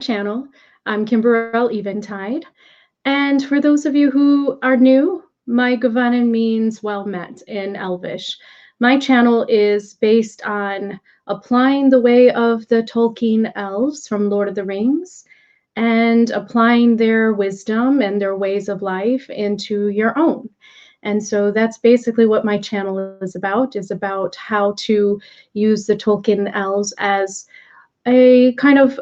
channel. I'm Kimberell Eventide. And for those of you who are new, my Govanen means well met in Elvish. My channel is based on applying the way of the Tolkien Elves from Lord of the Rings and applying their wisdom and their ways of life into your own. And so that's basically what my channel is about how to use the Tolkien Elves as a kind of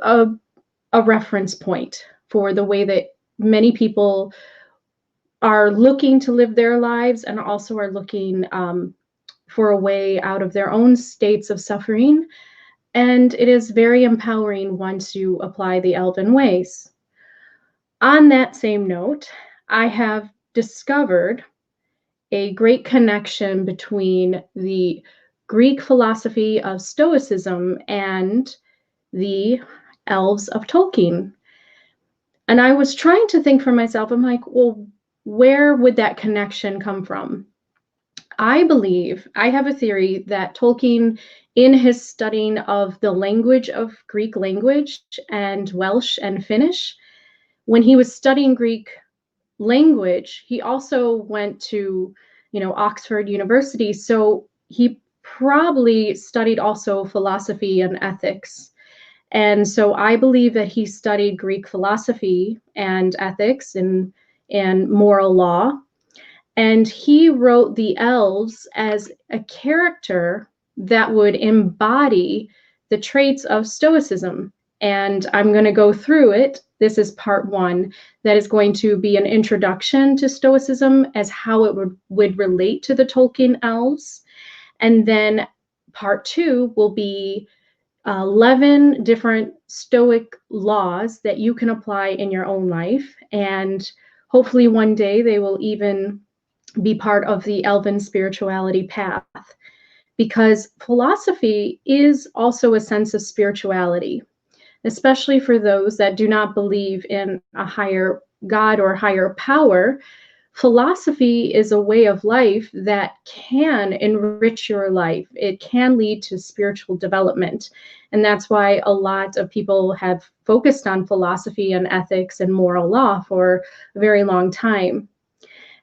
a reference point for the way that many people are looking to live their lives and also are looking for a way out of their own states of suffering. And it is very empowering once you apply the Elven ways. On that same note, I have discovered a great connection between the Greek philosophy of Stoicism and the Elves of Tolkien. And I was trying to think for myself, I'm like, well, where would that connection come from? I have a theory that Tolkien, in his studying of the language of Greek language and Welsh and Finnish, when he was studying Greek language, he also went to, Oxford University. So he probably studied also philosophy and ethics. And so I believe that he studied Greek philosophy and ethics and moral law. And he wrote the elves as a character that would embody the traits of Stoicism. And I'm going to go through it. This is part one, that is going to be an introduction to Stoicism as how it would relate to the Tolkien elves. And then part two will be 11 different Stoic laws that you can apply in your own life. And hopefully one day they will even be part of the Elven spirituality path, because philosophy is also a sense of spirituality, especially for those that do not believe in a higher God or higher power. Philosophy is a way of life that can enrich your life. It can lead to spiritual development. And that's why a lot of people have focused on philosophy and ethics and moral law for a very long time.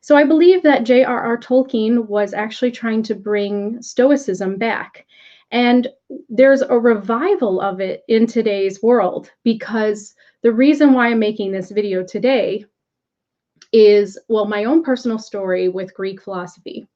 So I believe that J.R.R. Tolkien was actually trying to bring Stoicism back. And there's a revival of it in today's world, because the reason why I'm making this video today is, well, my own personal story with Greek philosophy.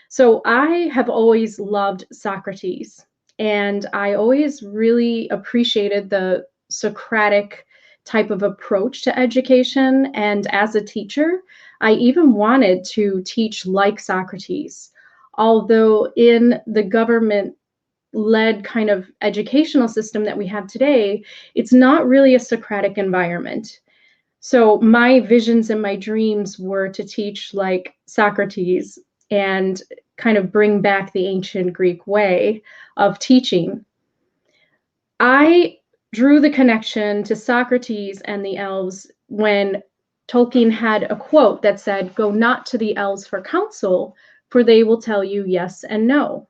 So I have always loved Socrates, and I always really appreciated the Socratic type of approach to education. And as a teacher, I even wanted to teach like Socrates, although in the government-led kind of educational system that we have today, it's not really a Socratic environment. So my visions and my dreams were to teach like Socrates and kind of bring back the ancient Greek way of teaching. I drew the connection to Socrates and the elves when Tolkien had a quote that said, "Go not to the elves for counsel, for they will tell you yes and no."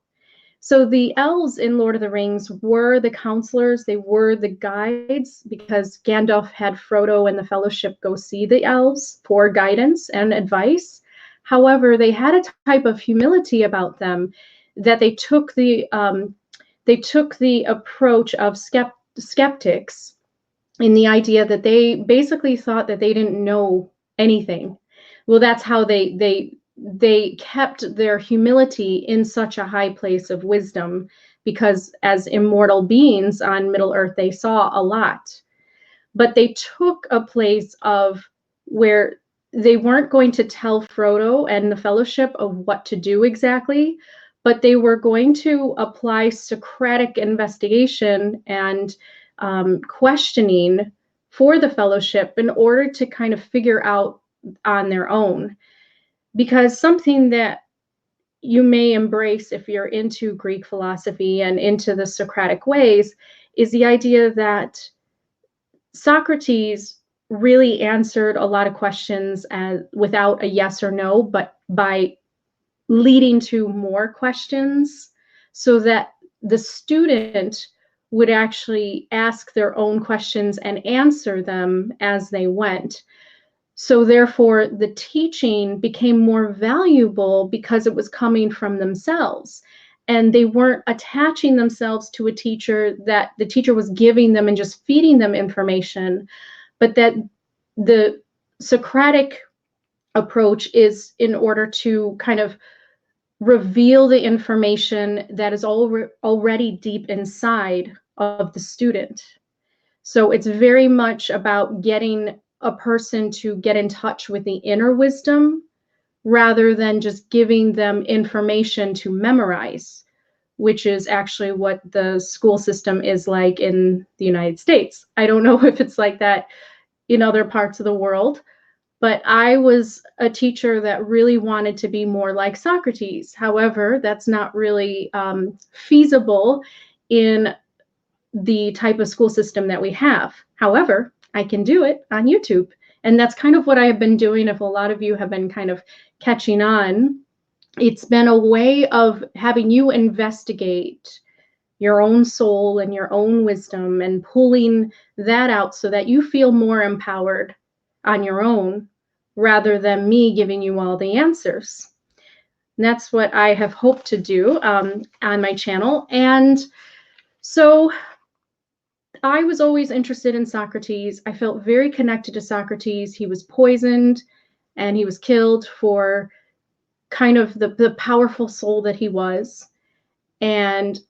So the elves in Lord of the Rings were the counselors, they were the guides, because Gandalf had Frodo and the Fellowship go see the elves for guidance and advice. However, they had a type of humility about them that they took the approach of skeptics, in the idea that they basically thought that they didn't know anything. Well, that's how they kept their humility in such a high place of wisdom, because as immortal beings on Middle Earth, they saw a lot. But they took a place of where they weren't going to tell Frodo and the Fellowship of what to do exactly, but they were going to apply Socratic investigation and questioning for the Fellowship in order to kind of figure out on their own. Because something that you may embrace if you're into Greek philosophy and into the Socratic ways is the idea that Socrates really answered a lot of questions without a yes or no, but by leading to more questions, so that the student would actually ask their own questions and answer them as they went. So therefore, the teaching became more valuable because it was coming from themselves. And they weren't attaching themselves to a teacher that the teacher was giving them and just feeding them information, but that the Socratic approach is in order to kind of reveal the information that is already deep inside of the student. So it's very much about getting a person to get in touch with the inner wisdom rather than just giving them information to memorize, which is actually what the school system is like in the United States. I don't know if it's like that in other parts of the world, but I was a teacher that really wanted to be more like Socrates. However, that's not really feasible in the type of school system that we have. However, I can do it on YouTube. And that's kind of what I have been doing. If a lot of you have been kind of catching on, it's been a way of having you investigate your own soul and your own wisdom and pulling that out so that you feel more empowered on your own rather than me giving you all the answers. And that's what I have hoped to do on my channel. And so I was always interested in Socrates. I felt very connected to Socrates. He was poisoned and he was killed for kind of the powerful soul that he was. And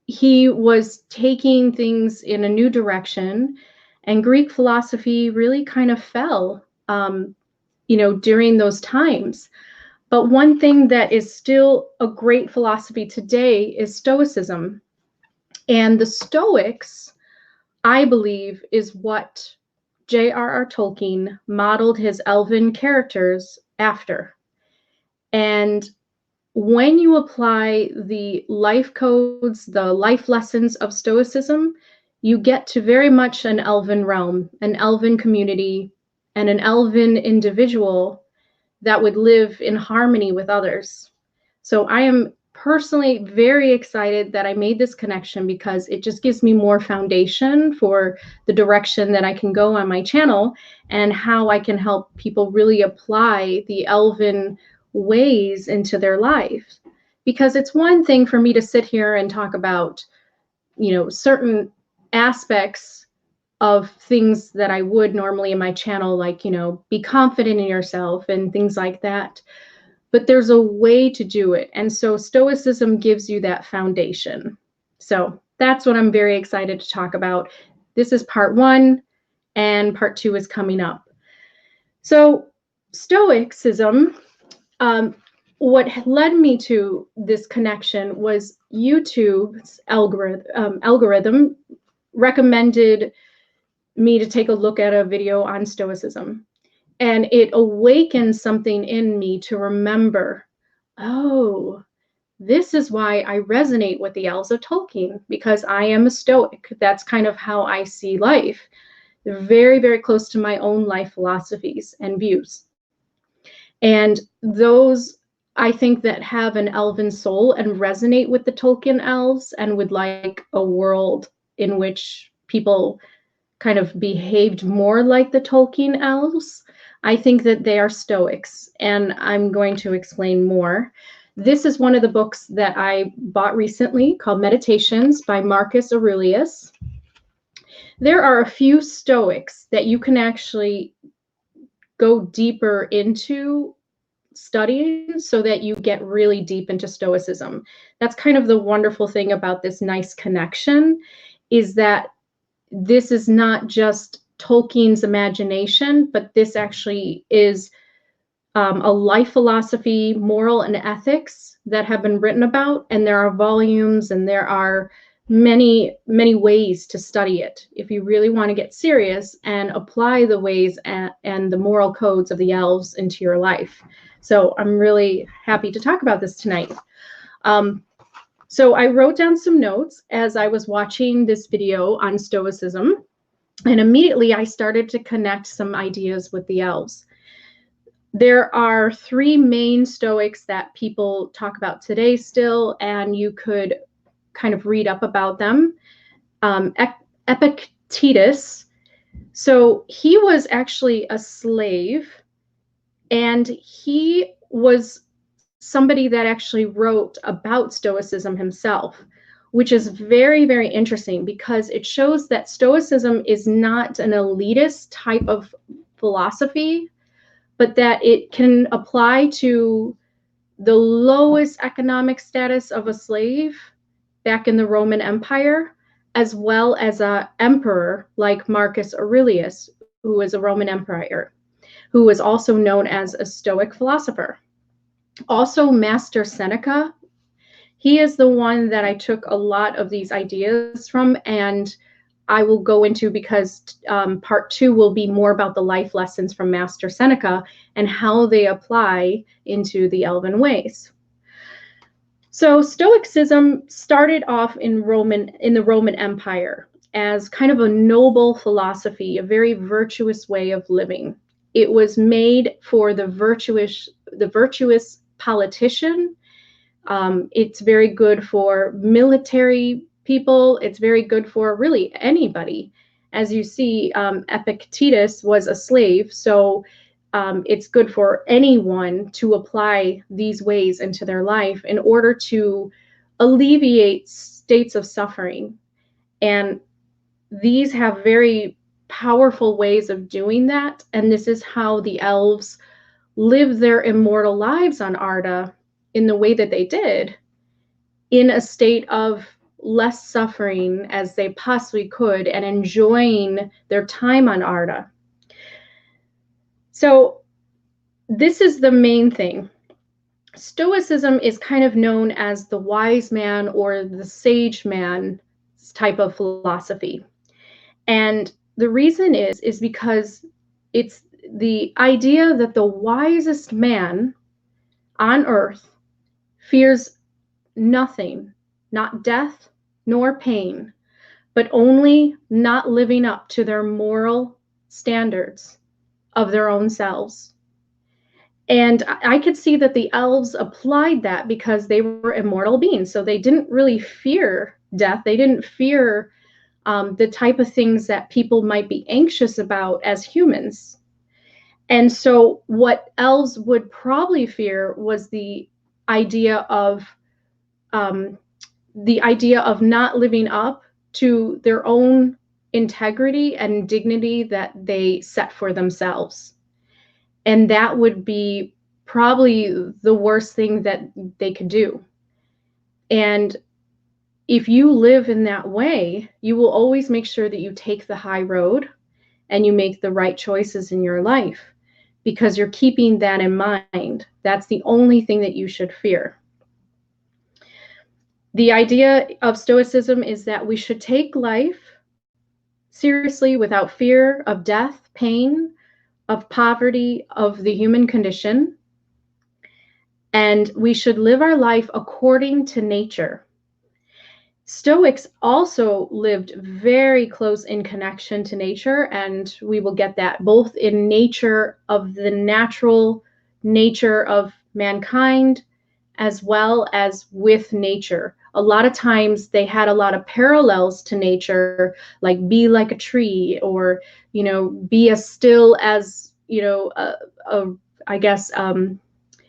he was taking things in a new direction. And Greek philosophy really kind of fell, during those times. But one thing that is still a great philosophy today is Stoicism. And the Stoics, I believe, is what J.R.R. Tolkien modeled his Elven characters after. And when you apply the life codes, the life lessons of Stoicism, you get to very much an Elven realm, an Elven community, and an Elven individual that would live in harmony with others. So I am personally very excited that I made this connection because it just gives me more foundation for the direction that I can go on my channel and how I can help people really apply the Elven ways into their life. Because it's one thing for me to sit here and talk about, certain aspects of things that I would normally in my channel, like, be confident in yourself and things like that. But there's a way to do it. And so Stoicism gives you that foundation. So that's what I'm very excited to talk about. This is part 1, and part 2 is coming up. So Stoicism, what led me to this connection was YouTube's algorithm recommended me to take a look at a video on Stoicism. And it awakened something in me to remember, oh, this is why I resonate with the Elves of Tolkien, because I am a Stoic. That's kind of how I see life. They're very, very close to my own life philosophies and views. And those, I think, that have an Elven soul and resonate with the Tolkien Elves and would like a world in which people kind of behaved more like the Tolkien Elves, I think that they are Stoics, and I'm going to explain more. This is one of the books that I bought recently called Meditations by Marcus Aurelius. There are a few Stoics that you can actually go deeper into studying so that you get really deep into Stoicism. That's kind of the wonderful thing about this nice connection, is that this is not just Tolkien's imagination, but this actually is a life philosophy, moral and ethics that have been written about, and there are volumes and there are many, many ways to study it if you really want to get serious and apply the ways and the moral codes of the elves into your life. So I'm really happy to talk about this tonight. So I wrote down some notes as I was watching this video on Stoicism, and immediately I started to connect some ideas with the elves. There are 3 main Stoics that people talk about today still, and you could kind of read up about them. Epictetus. So he was actually a slave, and he was somebody that actually wrote about Stoicism himself, which is very, very interesting because it shows that Stoicism is not an elitist type of philosophy, but that it can apply to the lowest economic status of a slave back in the Roman Empire, as well as an emperor like Marcus Aurelius, who was a Roman emperor, who was also known as a Stoic philosopher. Also, Master Seneca, he is the one that I took a lot of these ideas from, and I will go into because part 2 will be more about the life lessons from Master Seneca and how they apply into the Elven ways. So Stoicism started off in the Roman Empire as kind of a noble philosophy, a very virtuous way of living. It was made for the virtuous politician. It's very good for military people. It's very good for really anybody. As you see, Epictetus was a slave, so it's good for anyone to apply these ways into their life in order to alleviate states of suffering. And these have very powerful ways of doing that. And this is how the elves live their immortal lives on Arda in the way that they did, in a state of less suffering as they possibly could and enjoying their time on Arda. So this is the main thing. Stoicism is kind of known as the wise man or the sage man type of philosophy. And the reason is because it's the idea that the wisest man on earth fears nothing, not death nor pain, but only not living up to their moral standards of their own selves. And I could see that the elves applied that because they were immortal beings. So they didn't really fear death. They didn't fear the type of things that people might be anxious about as humans. And so what elves would probably fear was the idea of not living up to their own integrity and dignity that they set for themselves. And that would be probably the worst thing that they could do. And if you live in that way, you will always make sure that you take the high road and you make the right choices in your life because you're keeping that in mind. That's the only thing that you should fear. The idea of Stoicism is that we should take life seriously without fear of death, pain, of poverty, of the human condition. And we should live our life according to nature. Stoics also lived very close in connection to nature, and we will get that both in nature of the natural nature of mankind as well as with nature. A lot of times they had a lot of parallels to nature, like be like a tree, or, be as still as,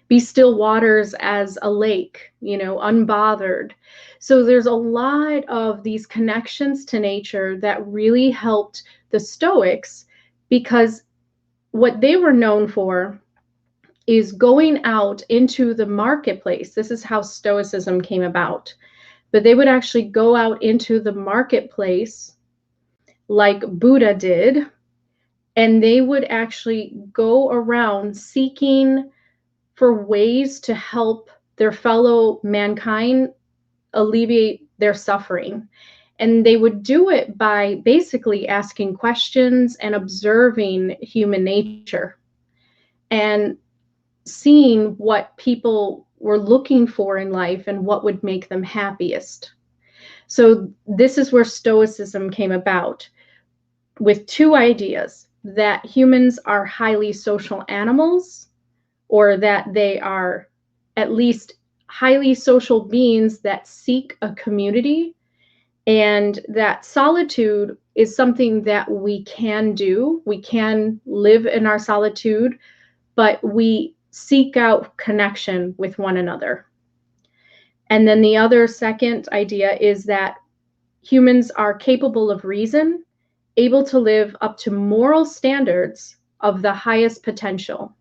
be still waters as a lake, unbothered. So there's a lot of these connections to nature that really helped the Stoics, because what they were known for is going out into the marketplace. This is how Stoicism came about. But they would actually go out into the marketplace like Buddha did, and they would actually go around seeking for ways to help their fellow mankind alleviate their suffering. And they would do it by basically asking questions and observing human nature and seeing what people were looking for in life and what would make them happiest. So this is where Stoicism came about, with two ideas: that humans are highly social animals, or that they are at least highly social beings that seek a community, And that solitude is something that we can do. We can live in our solitude, but we seek out connection with one another. And then the other second idea is that humans are capable of reason, able to live up to moral standards of the highest potential.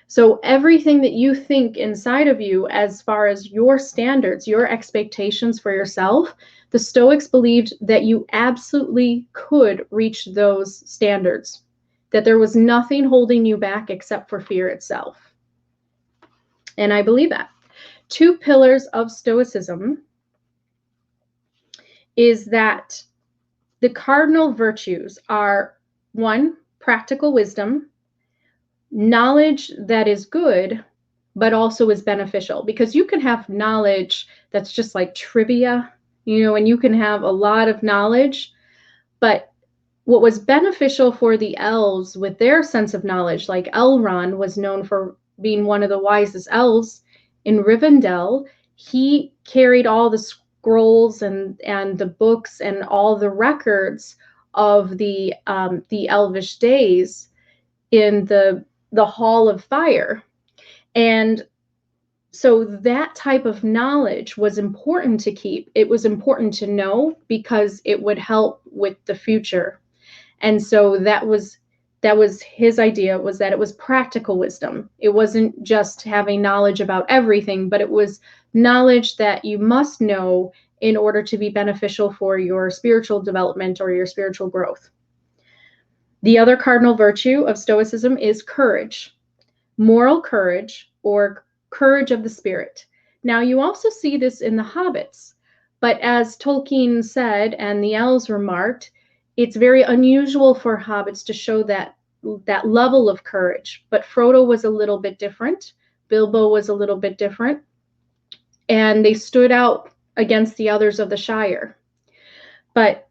So everything that you think inside of you, as far as your standards, your expectations for yourself, the Stoics believed that you absolutely could reach those standards, that there was nothing holding you back except for fear itself. And I believe that. Two pillars of Stoicism is that the cardinal virtues are, one, practical wisdom, knowledge that is good, but also is beneficial, because you can have knowledge that's just like trivia, and you can have a lot of knowledge, but what was beneficial for the elves with their sense of knowledge, like Elrond was known for being one of the wisest elves in Rivendell. He carried all the scrolls and the books and all the records of the elvish days in the Hall of Fire. And so that type of knowledge was important to keep. It was important to know because it would help with the future. And so that was his idea, was that it was practical wisdom. It wasn't just having knowledge about everything, but it was knowledge that you must know in order to be beneficial for your spiritual development or your spiritual growth. The other cardinal virtue of Stoicism is courage, moral courage, or courage of the spirit. Now, you also see this in the hobbits, but as Tolkien said, and the elves remarked, it's very unusual for hobbits to show that level of courage. But Frodo was a little bit different. Bilbo was a little bit different. And they stood out against the others of the Shire. But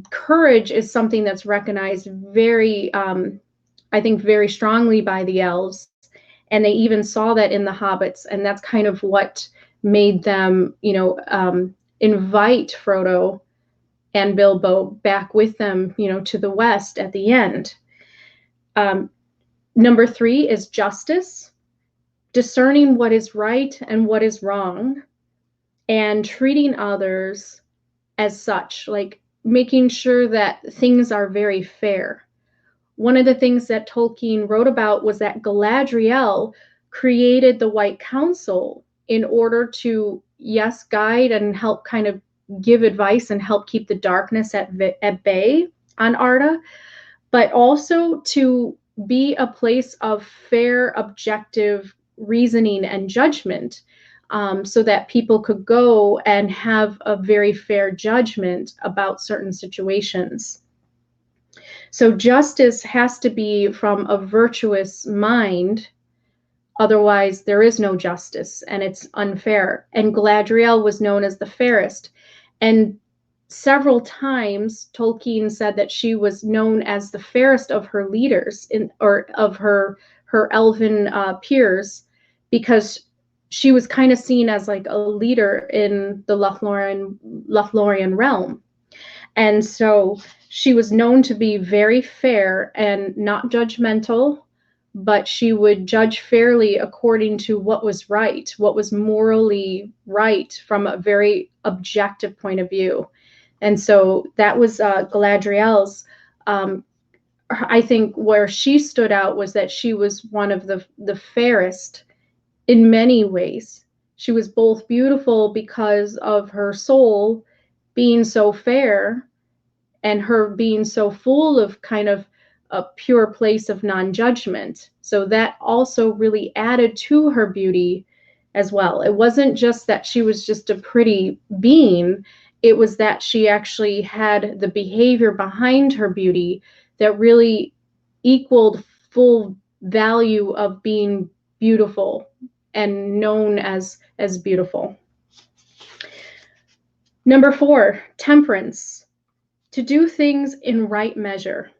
courage is something that's recognized very, I think, very strongly by the elves. And they even saw that in the hobbits. And that's kind of what made them, invite Frodo and Bilbo back with them, to the west at the end. Number 3 is justice, discerning what is right and what is wrong, and treating others as such, like making sure that things are very fair. One of the things that Tolkien wrote about was that Galadriel created the White Council in order to, yes, guide and help kind of give advice and help keep the darkness at bay on Arda, but also to be a place of fair, objective reasoning and judgment, so that people could go and have a very fair judgment about certain situations. So justice has to be from a virtuous mind. Otherwise, there is no justice and it's unfair. And Galadriel was known as the fairest. And several times, Tolkien said that she was known as the fairest of her leaders, or of her elven peers, because she was kind of seen as like a leader in the Lothlorien realm. And so she was known to be very fair and not judgmental, but she would judge fairly according to what was right, what was morally right from a very objective point of view. And so that was Galadriel's, I think where she stood out was that she was one of the fairest in many ways. She was both beautiful because of her soul being so fair and her being so full of kind of a pure place of non-judgment. So that also really added to her beauty as well. It wasn't just that she was just a pretty being, it was that she actually had the behavior behind her beauty that really equaled full value of being beautiful and known as beautiful. Number 4, temperance, to do things in right measure.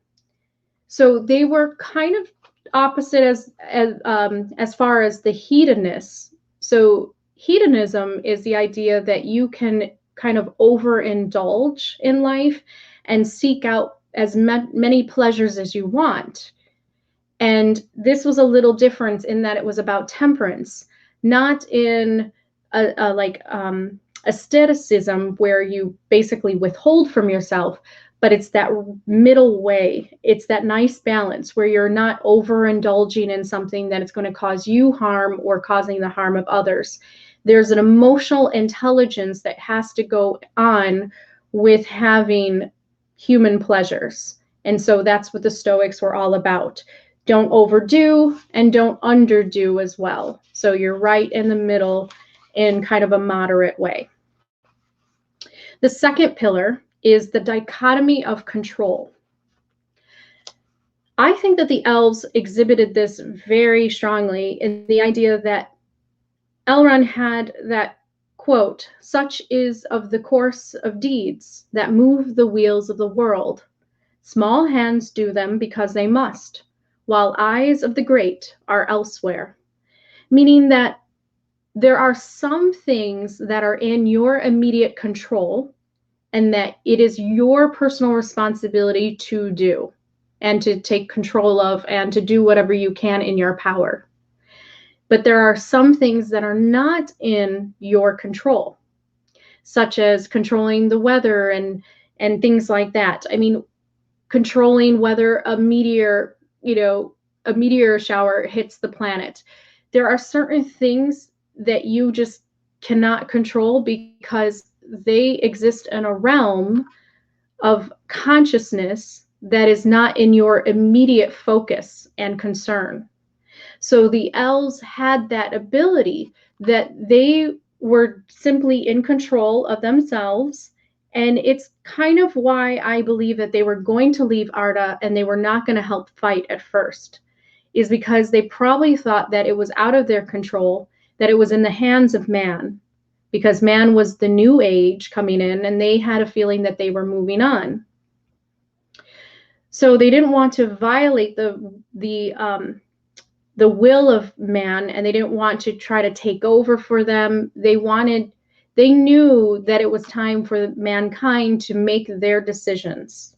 So they were kind of opposite as far as the hedonists. So hedonism is the idea that you can kind of overindulge in life and seek out as many pleasures as you want. And this was a little different in that it was about temperance, not in asceticism where you basically withhold from yourself, but it's that middle way. It's that nice balance where you're not overindulging in something that it's going to cause you harm or causing the harm of others. There's an emotional intelligence that has to go on with having human pleasures. And so that's what the Stoics were all about. Don't overdo and don't underdo as well. So you're right in the middle in kind of a moderate way. The second pillar is the dichotomy of control. I think that the elves exhibited this very strongly in the idea that Elrond had that quote, "Such is of the course of deeds that move the wheels of the world. Small hands do them because they must, while eyes of the great are elsewhere." Meaning that there are some things that are in your immediate control and that it is your personal responsibility to do and to take control of and to do whatever you can in your power. But there are some things that are not in your control, such as controlling the weather and things like that. I mean, controlling whether a meteor shower hits the planet. There are certain things that you just cannot control because they exist in a realm of consciousness that is not in your immediate focus and concern. So the elves had that ability that they were simply in control of themselves. And it's kind of why I believe that they were going to leave Arda and they were not going to help fight at first, is because they probably thought that it was out of their control, that it was in the hands of man, because man was the new age coming in and they had a feeling that they were moving on. So they didn't want to violate the will of man, and they didn't want to try to take over for them. They knew that it was time for mankind to make their decisions,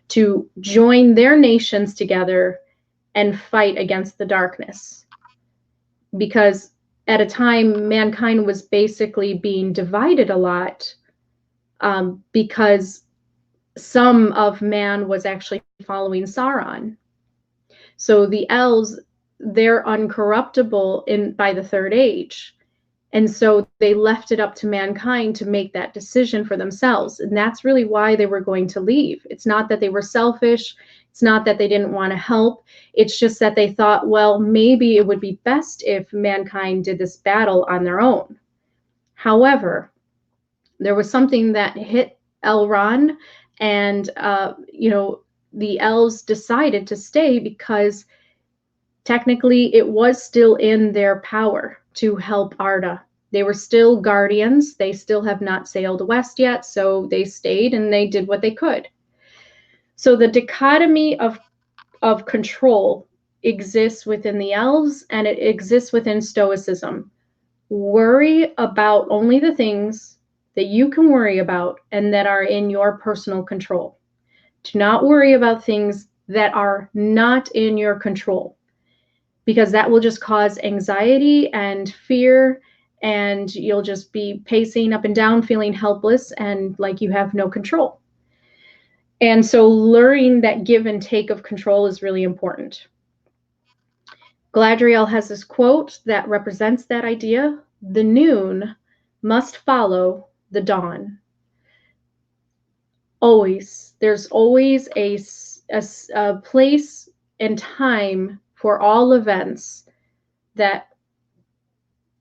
to join their nations together and fight against the darkness. Because at a time, mankind was basically being divided a lot because some of man was actually following Sauron. So the elves, they're uncorruptible by the third age. And so they left it up to mankind to make that decision for themselves. And that's really why they were going to leave. It's not that they were selfish. It's not that they didn't want to help. It's just that they thought, well, maybe it would be best if mankind did this battle on their own. However, there was something that hit Elrond, and the elves decided to stay because technically it was still in their power to help Arda. They were still guardians. They still have not sailed west yet, so they stayed and they did what they could. So the dichotomy of control exists within the elves, and it exists within Stoicism. Worry about only the things that you can worry about and that are in your personal control. Do not worry about things that are not in your control, because that will just cause anxiety and fear, and you'll just be pacing up and down, feeling helpless and like you have no control. And so learning that give and take of control is really important. Galadriel has this quote that represents that idea: "The noon must follow the dawn." Always. There's always a place and time for all events that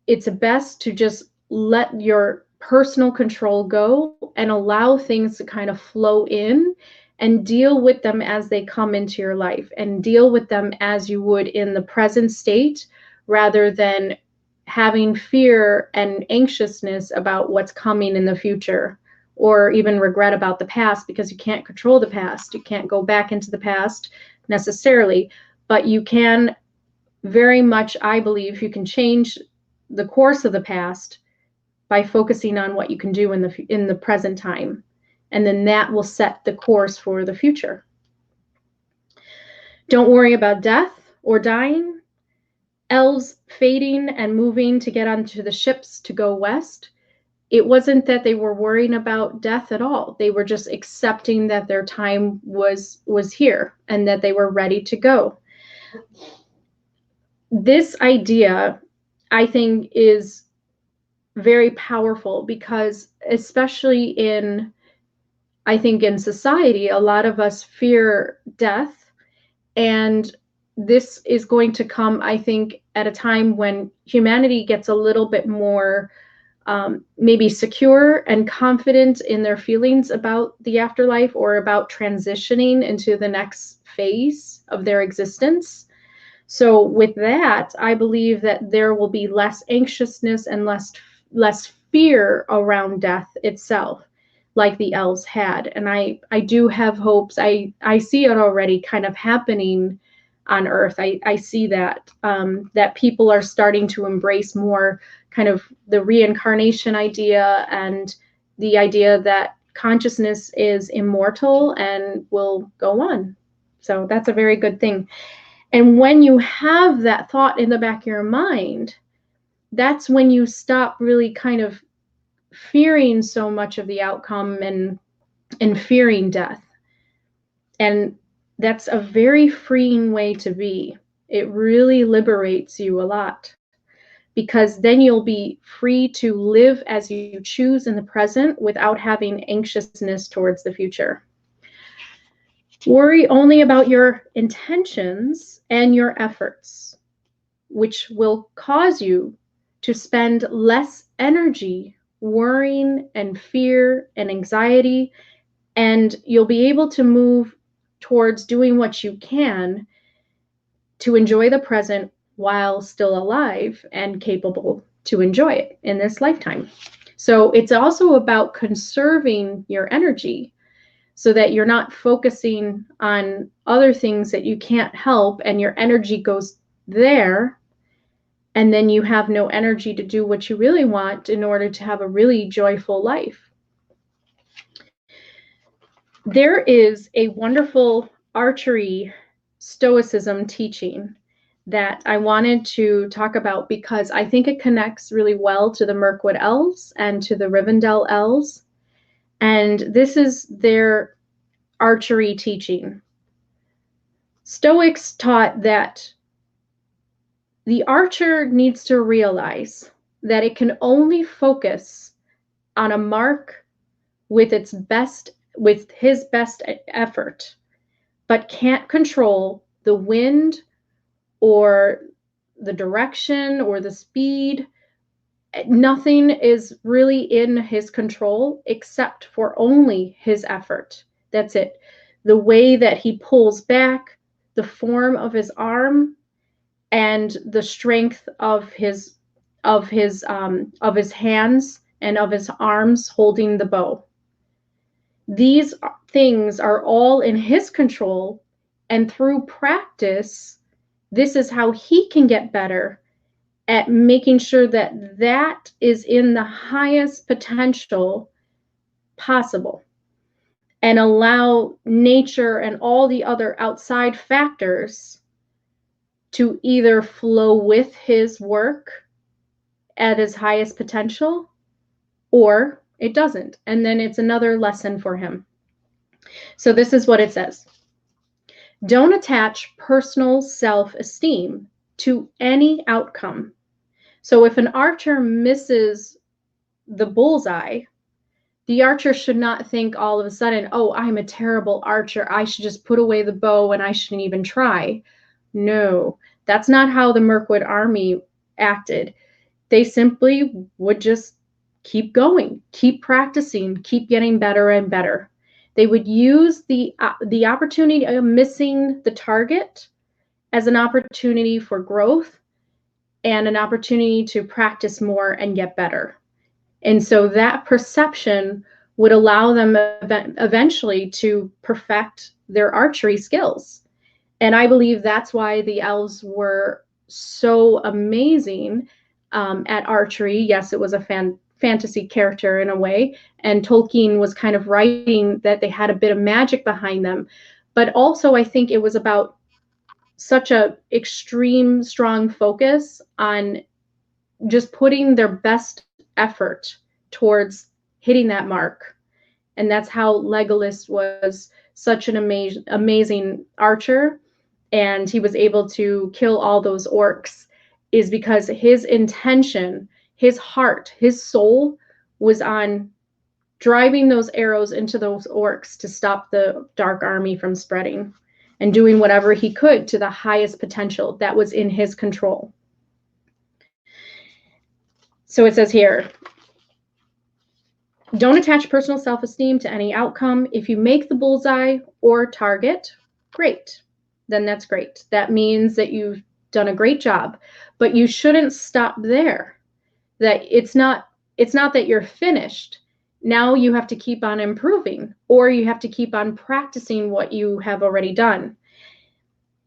it's best to just let your personal control go and allow things to kind of flow in and deal with them as they come into your life, and deal with them as you would in the present state, rather than having fear and anxiousness about what's coming in the future, or even regret about the past, because you can't control the past. You can't go back into the past necessarily, but you can very much, I believe, you can change the course of the past by focusing on what you can do in the present time. And then that will set the course for the future. Don't worry about death or dying. Elves fading and moving to get onto the ships to go west. It wasn't that they were worrying about death at all. They were just accepting that their time was here and that they were ready to go. This idea, I think, is very powerful because especially in society, a lot of us fear death. And this is going to come, I think, at a time when humanity gets a little bit more maybe secure and confident in their feelings about the afterlife or about transitioning into the next phase of their existence. So with that, I believe that there will be less anxiousness and less fear around death itself, like the elves had. And I do have hopes. I see it already kind of happening on Earth. I see that that people are starting to embrace more kind of the reincarnation idea and the idea that consciousness is immortal and will go on. So that's a very good thing. And when you have that thought in the back of your mind, that's when you stop really kind of fearing so much of the outcome and fearing death. And that's a very freeing way to be. It really liberates you a lot, because then you'll be free to live as you choose in the present without having anxiousness towards the future. Worry only about your intentions and your efforts, which will cause you to spend less energy worrying and fear and anxiety, and you'll be able to move towards doing what you can to enjoy the present while still alive and capable to enjoy it in this lifetime. So it's also about conserving your energy so that you're not focusing on other things that you can't help and your energy goes there, and then you have no energy to do what you really want in order to have a really joyful life. There is a wonderful Archery Stoicism teaching that I wanted to talk about because I think it connects really well to the Mirkwood Elves and to the Rivendell Elves. And this is their archery teaching. Stoics taught that the archer needs to realize that it can only focus on a mark with his best effort, but can't control the wind or the direction or the speed. Nothing is really in his control except for only his effort. That's it. The way that he pulls back, the form of his arm, and the strength of his hands and of his arms holding the bow. These things are all in his control, and through practice, this is how he can get better at making sure that that is in the highest potential possible, and allow nature and all the other outside factors to either flow with his work at his highest potential, or it doesn't. And then it's another lesson for him. So this is what it says. Don't attach personal self-esteem to any outcome. So if an archer misses the bullseye, the archer should not think all of a sudden, oh, I'm a terrible archer. I should just put away the bow and I shouldn't even try. No, that's not how the Mirkwood army acted. They simply would just keep going, keep practicing, keep getting better and better. They would use the opportunity of missing the target as an opportunity for growth and an opportunity to practice more and get better. And so that perception would allow them eventually to perfect their archery skills. And I believe that's why the elves were so amazing at archery. Yes, it was a fantasy character in a way, and Tolkien was kind of writing that they had a bit of magic behind them. But also I think it was about such a extreme strong focus on just putting their best effort towards hitting that mark. And that's how Legolas was such an amazing archer, and he was able to kill all those orcs, is because his intention, his heart, his soul was on driving those arrows into those orcs to stop the dark army from spreading, and doing whatever he could to the highest potential that was in his control. So it says here, don't attach personal self-esteem to any outcome. If you make the bullseye or target, great. Then that's great. That means that you've done a great job, but you shouldn't stop there. That it's not that you're finished. Now you have to keep on improving, or you have to keep on practicing what you have already done.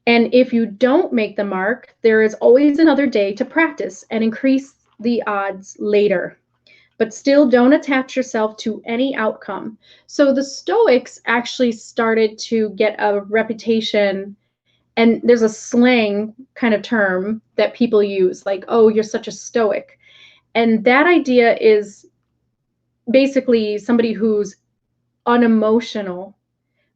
And if you don't make the mark, there is always another day to practice and increase the odds later. But still, don't attach yourself to any outcome. So the Stoics actually started to get a reputation, and there's a slang kind of term that people use, like, oh, you're such a Stoic. And that idea is basically somebody who's unemotional,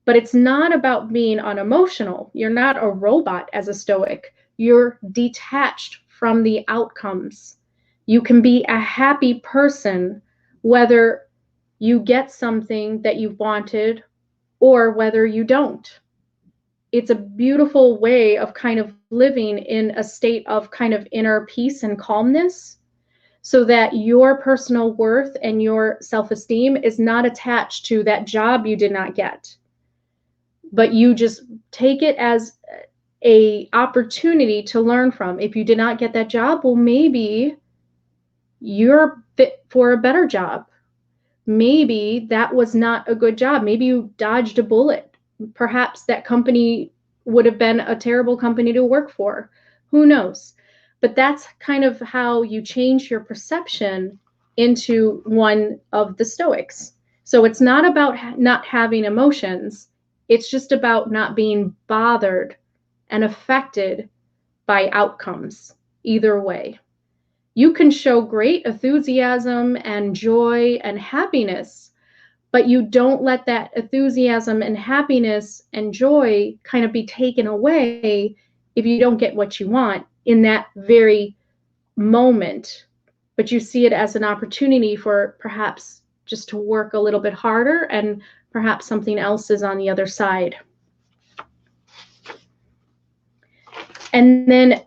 but it's not about being unemotional. You're not a robot as a Stoic. You're detached from the outcomes. You can be a happy person whether you get something that you wanted or whether you don't. It's a beautiful way of kind of living in a state of kind of inner peace and calmness, so that your personal worth and your self-esteem is not attached to that job you did not get, but you just take it as a opportunity to learn from. If you did not get that job, well, maybe you're fit for a better job. Maybe that was not a good job. Maybe you dodged a bullet. Perhaps that company would have been a terrible company to work for. Who knows? But that's kind of how you change your perception into one of the Stoics. So it's not about not having emotions. It's just about not being bothered and affected by outcomes either way. You can show great enthusiasm and joy and happiness, but you don't let that enthusiasm and happiness and joy kind of be taken away if you don't get what you want in that very moment. But you see it as an opportunity for perhaps just to work a little bit harder, and perhaps something else is on the other side. And then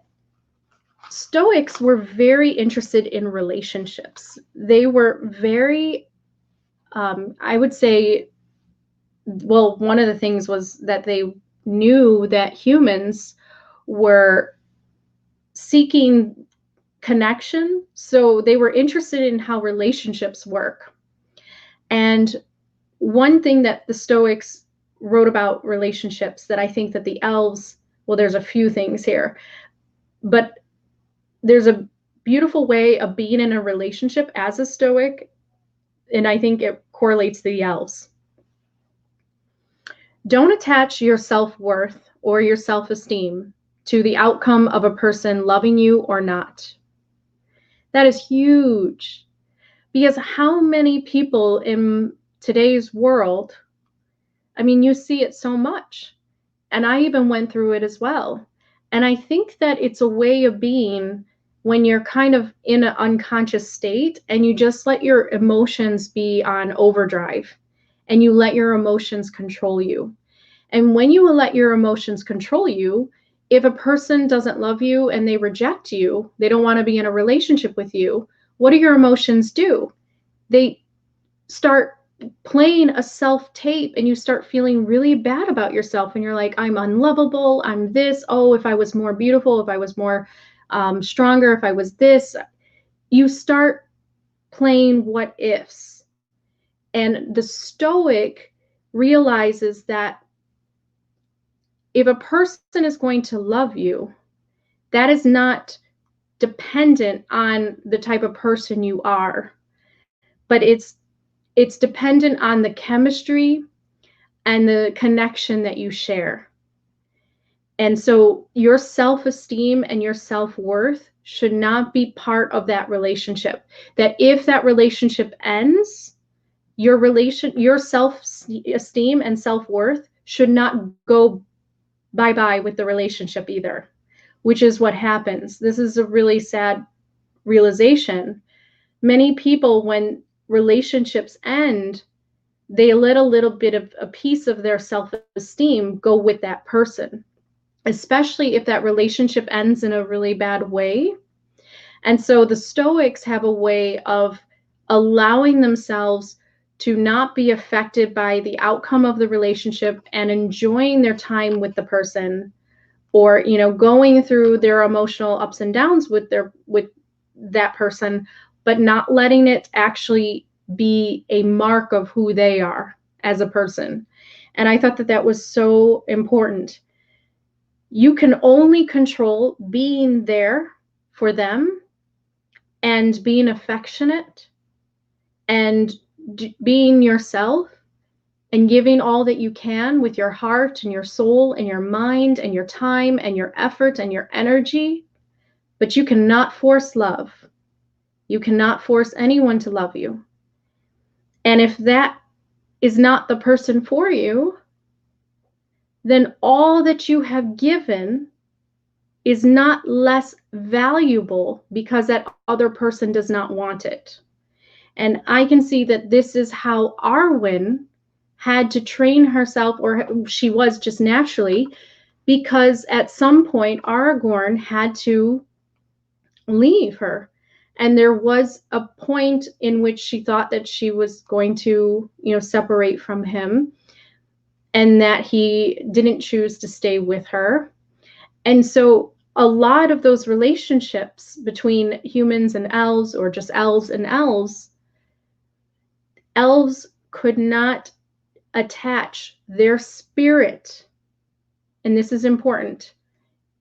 Stoics were very interested in relationships. They were very, I would say, well, one of the things was that they knew that humans were seeking connection. So they were interested in how relationships work. And one thing that the Stoics wrote about relationships that I think that the elves, well, there's a few things here, but there's a beautiful way of being in a relationship as a Stoic, and I think it correlates to the elves. Don't attach your self-worth or your self-esteem to the outcome of a person loving you or not. That is huge, because how many people in today's world, I mean, you see it so much, and I even went through it as well. And I think that it's a way of being when you're kind of in an unconscious state and you just let your emotions be on overdrive and you let your emotions control you. And when you let your emotions control you, if a person doesn't love you and they reject you, they don't want to be in a relationship with you, what do your emotions do? They start playing a self-tape, and you start feeling really bad about yourself, and you're like, I'm unlovable, I'm this, oh, if I was more beautiful, if I was more stronger, if I was this. You start playing what ifs. And the Stoic realizes that if a person is going to love you, that is not dependent on the type of person you are. but it's dependent on the chemistry and the connection that you share. And so your self-esteem and your self-worth should not be part of that relationship. That if that relationship ends, your self-esteem and self-worth should not go bye-bye with the relationship either, which is what happens. This is a really sad realization. Many people, when relationships end, they let a little bit of a piece of their self-esteem go with that person, especially if that relationship ends in a really bad way. And so the Stoics have a way of allowing themselves to not be affected by the outcome of the relationship and enjoying their time with the person, or going through their emotional ups and downs with that person, but not letting it actually be a mark of who they are as a person. And I thought that that was so important. You can only control being there for them and being affectionate and being yourself and giving all that you can with your heart and your soul and your mind and your time and your effort and your energy. But you cannot force love. You cannot force anyone to love you. And if that is not the person for you, then all that you have given is not less valuable because that other person does not want it. And I can see that this is how Arwen had to train herself, or she was just naturally, because at some point Aragorn had to leave her. And there was a point in which she thought that she was going to, separate from him, and that he didn't choose to stay with her. And so a lot of those relationships between humans and elves, or just elves and elves could not attach their spirit, and this is important.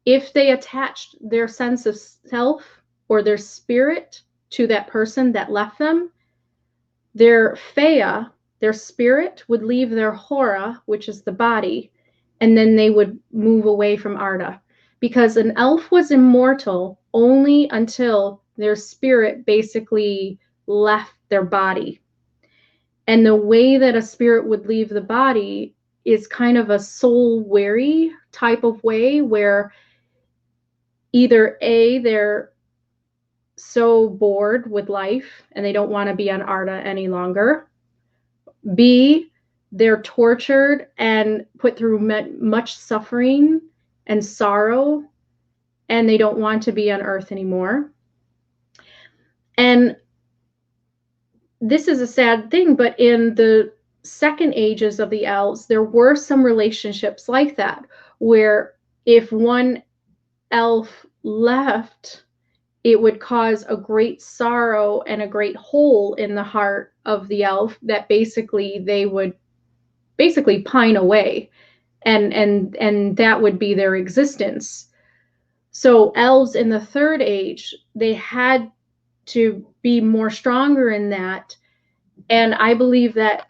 If they attached their sense of self or their spirit to that person that left them, their Fea, their spirit, would leave their Hora, which is the body, and then they would move away from Arda. Because an elf was immortal only until their spirit basically left their body. And the way that a spirit would leave the body is kind of a soul-weary type of way, where either A, they're so bored with life and they don't want to be on Arda any longer. B, they're tortured and put through much suffering and sorrow, and they don't want to be on Earth anymore. And this is a sad thing, but in the second ages of the elves, there were some relationships like that, where if one elf left, it would cause a great sorrow and a great hole in the heart of the elf, that basically they would pine away, and that would be their existence. So elves in the third age, they had to be more stronger in that. And I believe that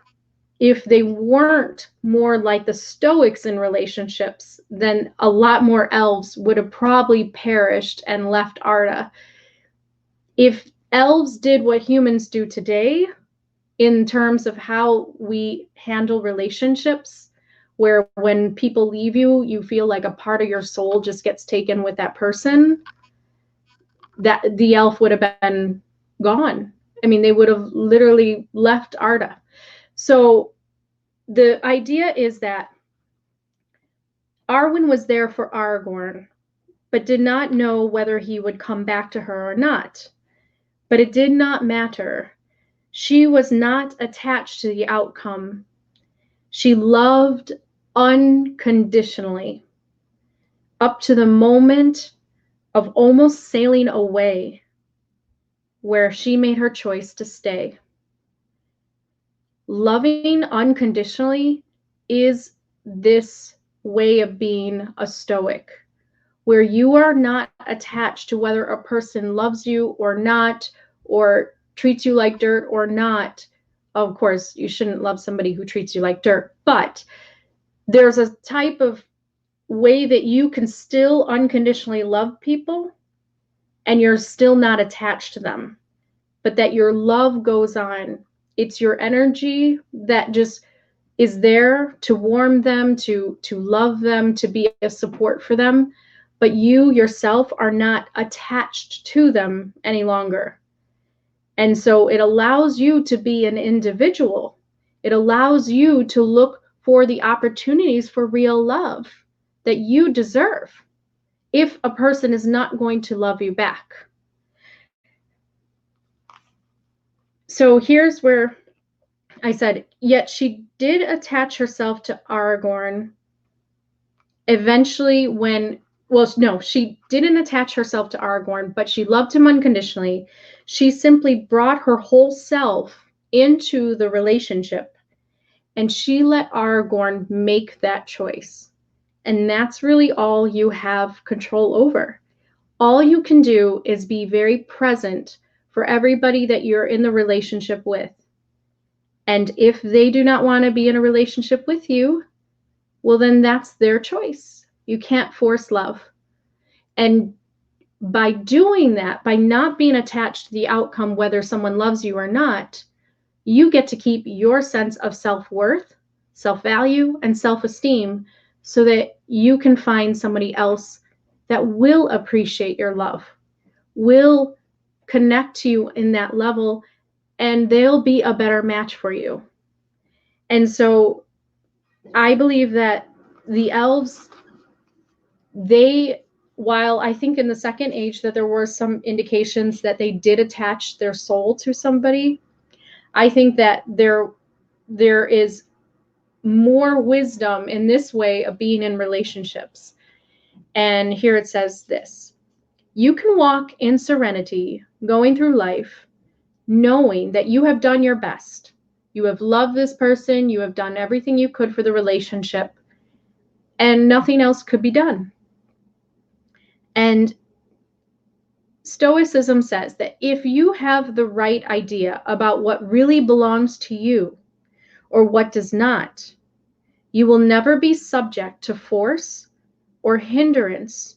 if they weren't more like the Stoics in relationships, then a lot more elves would have probably perished and left Arda. If elves did what humans do today in terms of how we handle relationships, where when people leave you, you feel like a part of your soul just gets taken with that person, that the elf would have been gone. I mean, they would have literally left Arda. So the idea is that Arwen was there for Aragorn, but did not know whether he would come back to her or not. But it did not matter. She was not attached to the outcome. She loved unconditionally up to the moment of almost sailing away, where she made her choice to stay. Loving unconditionally is this way of being a Stoic, where you are not attached to whether a person loves you or not, or treats you like dirt or not. Of course, you shouldn't love somebody who treats you like dirt, but there's a type of way that you can still unconditionally love people and you're still not attached to them, but that your love goes on. It's your energy that just is there to warm them, to love them, to be a support for them, but you yourself are not attached to them any longer. And so it allows you to be an individual. It allows you to look for the opportunities for real love that you deserve if a person is not going to love you back. So here's where I said, yet she did attach herself to Aragorn eventually no, she didn't attach herself to Aragorn, but she loved him unconditionally. She simply brought her whole self into the relationship, and she let Aragorn make that choice. And that's really all you have control over. All you can do is be very present for everybody that you're in the relationship with. And if they do not want to be in a relationship with you, well, then that's their choice. You can't force love. And by doing that, by not being attached to the outcome, whether someone loves you or not, you get to keep your sense of self-worth, self-value, and self-esteem so that you can find somebody else that will appreciate your love, will connect to you in that level, and they'll be a better match for you. And so I believe that the elves, while I think in the second age that there were some indications that they did attach their soul to somebody, I think that there is more wisdom in this way of being in relationships. And here it says this: you can walk in serenity, going through life, knowing that you have done your best. You have loved this person, you have done everything you could for the relationship, and nothing else could be done. And Stoicism says that if you have the right idea about what really belongs to you or what does not, you will never be subject to force or hindrance.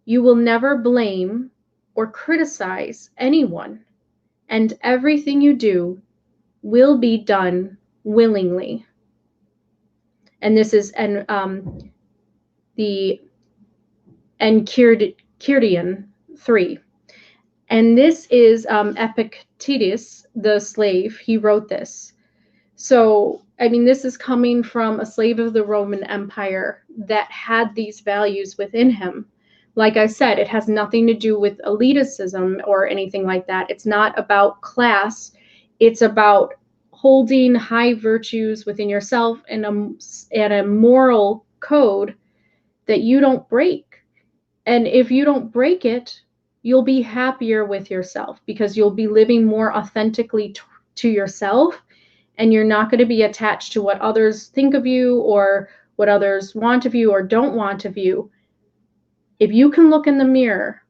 You will never blame or criticize anyone, and everything you do will be done willingly. And this is the Enchiridion 3. And this is Epictetus, the slave. He wrote this. So, I mean, this is coming from a slave of the Roman Empire that had these values within him. Like I said, it has nothing to do with elitism or anything like that. It's not about class. It's about holding high virtues within yourself and a moral code that you don't break. And if you don't break it, you'll be happier with yourself because you'll be living more authentically to yourself, and you're not going to be attached to what others think of you or what others want of you or don't want of you. If you can look in the mirror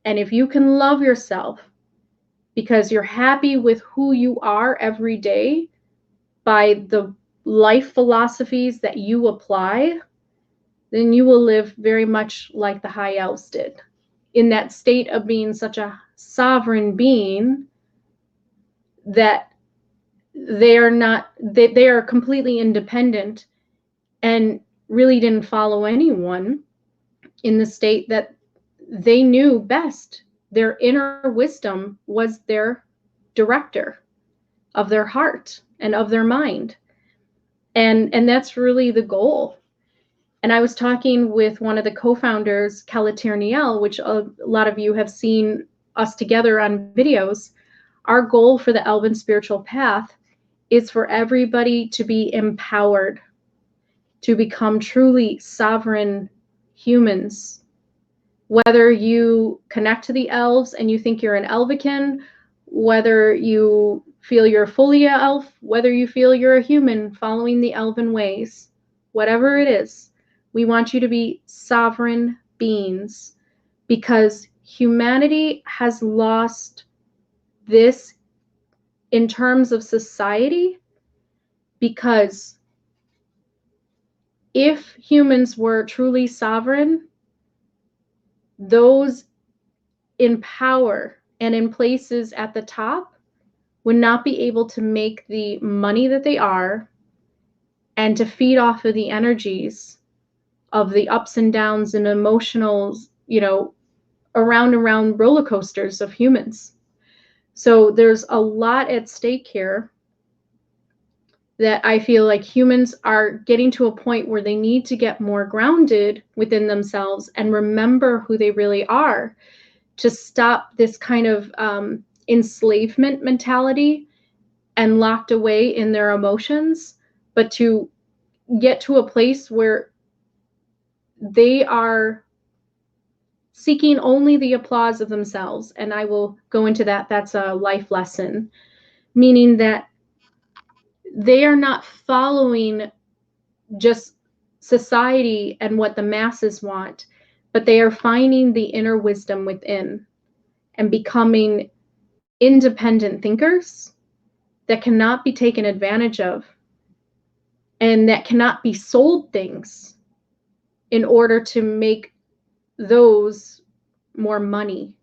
and if you can love yourself because you're happy with who you are every day by the life philosophies that you apply, then you will live very much like the high elves did, in that state of being such a sovereign being that they are completely independent and really didn't follow anyone, in the state that they knew best. Their inner wisdom was their director of their heart and of their mind. And that's really the goal. And I was talking with one of the co-founders, Galadriel, which a lot of you have seen us together on videos. Our goal for the Elven spiritual path is for everybody to be empowered, to become truly sovereign humans. Whether you connect to the elves and you think you're an elvican, whether you feel you're fully an elf, whether you feel you're a human following the elven ways, whatever it is, we want you to be sovereign beings, because humanity has lost this in terms of society, because if humans were truly sovereign, those in power and in places at the top would not be able to make the money that they are and to feed off of the energies of the ups and downs and emotionals, around roller coasters of humans. So there's a lot at stake here that I feel like humans are getting to a point where they need to get more grounded within themselves and remember who they really are, to stop this kind of enslavement mentality and locked away in their emotions, but to get to a place where they are seeking only the applause of themselves. And I will go into that. That's a life lesson, meaning that they are not following just society and what the masses want, but they are finding the inner wisdom within and becoming independent thinkers that cannot be taken advantage of and that cannot be sold things in order to make those more money.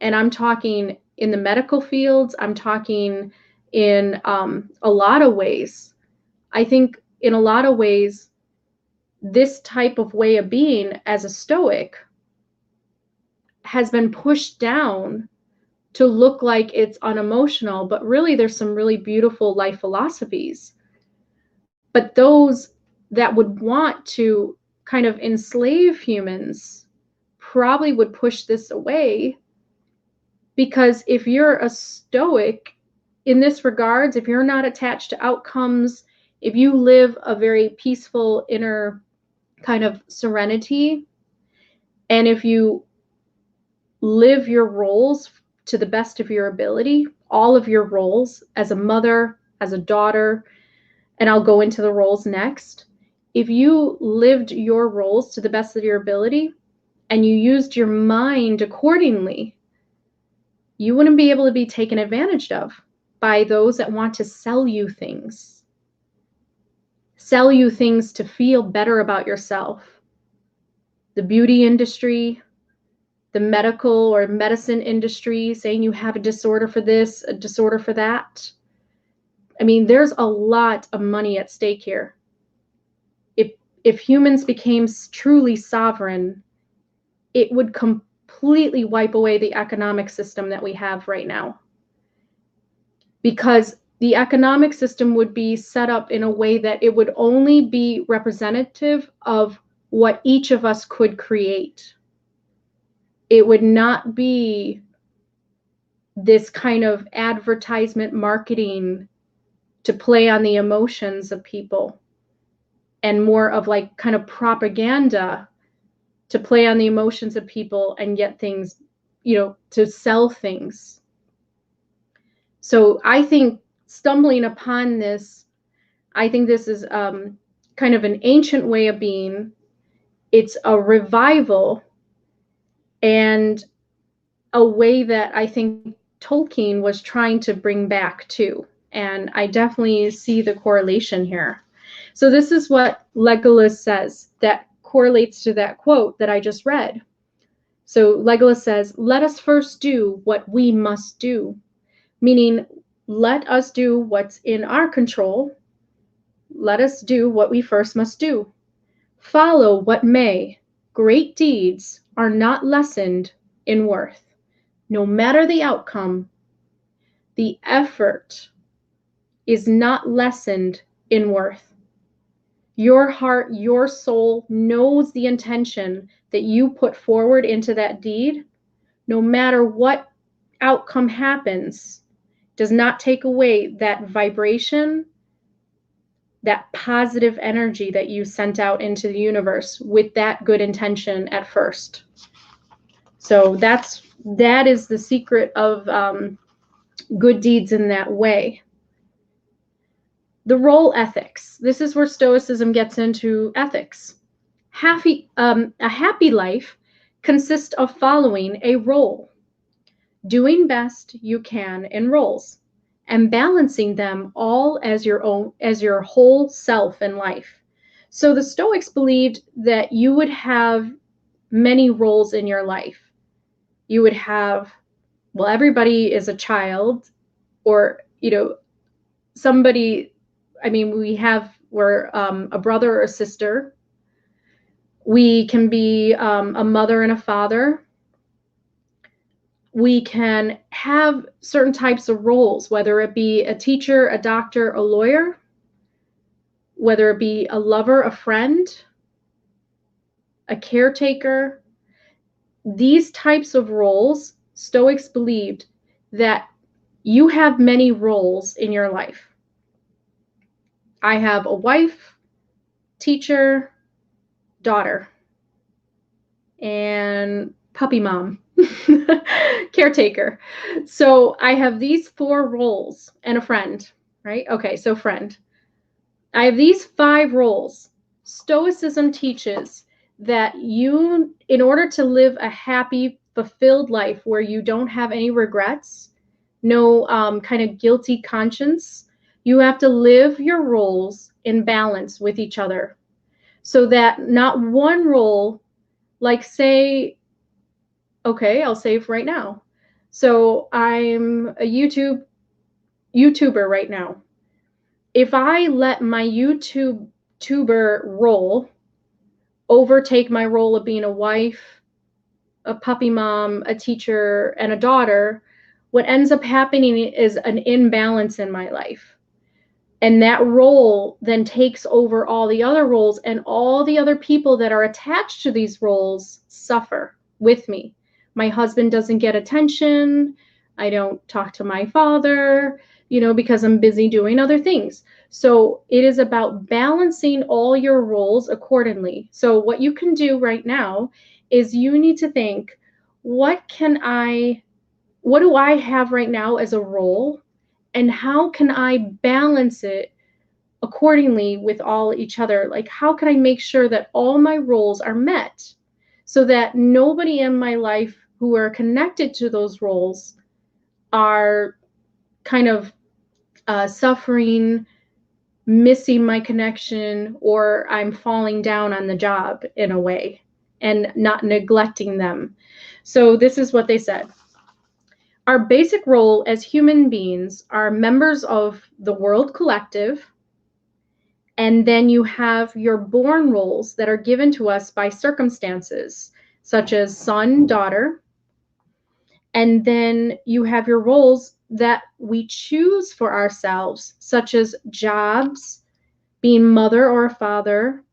And I'm talking in the medical fields, I'm talking in a lot of ways. I think in a lot of ways, this type of way of being as a Stoic has been pushed down to look like it's unemotional, but really there's some really beautiful life philosophies. But those that would want to kind of enslave humans probably would push this away, because if you're a Stoic in this regards, if you're not attached to outcomes, if you live a very peaceful inner kind of serenity, and if you live your roles to the best of your ability, all of your roles as a mother, as a daughter, and I'll go into the roles next. If you lived your roles to the best of your ability and you used your mind accordingly, you wouldn't be able to be taken advantage of by those that want to sell you things to feel better about yourself. The beauty industry, the medical or medicine industry, saying you have a disorder for this, a disorder for that. I mean, there's a lot of money at stake here. If humans became truly sovereign, it would completely wipe away the economic system that we have right now. Because the economic system would be set up in a way that it would only be representative of what each of us could create. It would not be this kind of advertisement marketing to play on the emotions of people, and more of like kind of propaganda to play on the emotions of people and get things, to sell things. So I think stumbling upon this, I think this is kind of an ancient way of being. It's a revival and a way that I think Tolkien was trying to bring back too. And I definitely see the correlation here. So this is what Legolas says that correlates to that quote that I just read. So Legolas says, "Let us first do what we must do," meaning let us do what's in our control. Let us do what we first must do. Follow what may. Great deeds are not lessened in worth. No matter the outcome, the effort is not lessened in worth. Your heart, your soul knows the intention that you put forward into that deed. No matter what outcome happens, does not take away that vibration, that positive energy that you sent out into the universe with that good intention at first. So that is the secret of good deeds in that way. The role ethics. This is where Stoicism gets into ethics. A happy life consists of following a role. doing best you can in roles, and balancing them all as your whole self in life. So the Stoics believed that you would have many roles in your life. You would have, well, everybody is a child, or somebody, I mean, we're a brother or a sister. We can be a mother and a father. We can have certain types of roles, whether it be a teacher, a doctor, a lawyer, whether it be a lover, a friend, a caretaker. These types of roles, Stoics believed that you have many roles in your life. I have a wife, teacher, daughter, and puppy mom, caretaker. So I have these 4 roles and a friend, right? Okay, so friend. I have these 5 roles. Stoicism teaches that you, in order to live a happy, fulfilled life where you don't have any regrets, no kind of guilty conscience, you have to live your roles in balance with each other, so that not one role, like say, okay, I'll say right now. So I'm a YouTuber right now. If I let my YouTuber role overtake my role of being a wife, a puppy mom, a teacher, and a daughter, what ends up happening is an imbalance in my life. And that role then takes over all the other roles, and all the other people that are attached to these roles suffer with me. My husband doesn't get attention. I don't talk to my father, because I'm busy doing other things. So it is about balancing all your roles accordingly. So what you can do right now is you need to think, what do I have right now as a role? And how can I balance it accordingly with all each other? Like, how can I make sure that all my roles are met, so that nobody in my life who are connected to those roles are kind of suffering, missing my connection, or I'm falling down on the job in a way and not neglecting them. So this is what they said. Our basic role as human beings are members of the world collective, and then you have your born roles that are given to us by circumstances, such as son, daughter. And then you have your roles that we choose for ourselves, such as jobs, being mother or a father,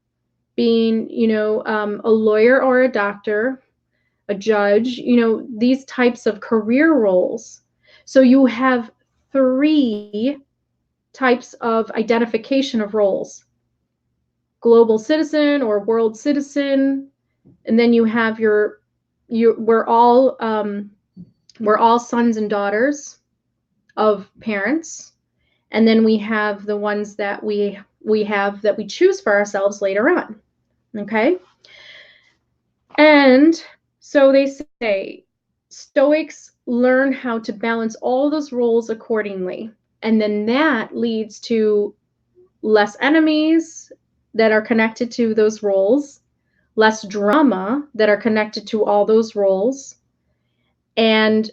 being, a lawyer or a doctor, a judge, these types of career roles. So you have 3 types of identification of roles: global citizen or world citizen, and then you have we're all sons and daughters of parents, and then we have the ones that we have that we choose for ourselves later on. Okay, and so they say Stoics learn how to balance all those roles accordingly, and then that leads to less enemies that are connected to those roles, less drama that are connected to all those roles. And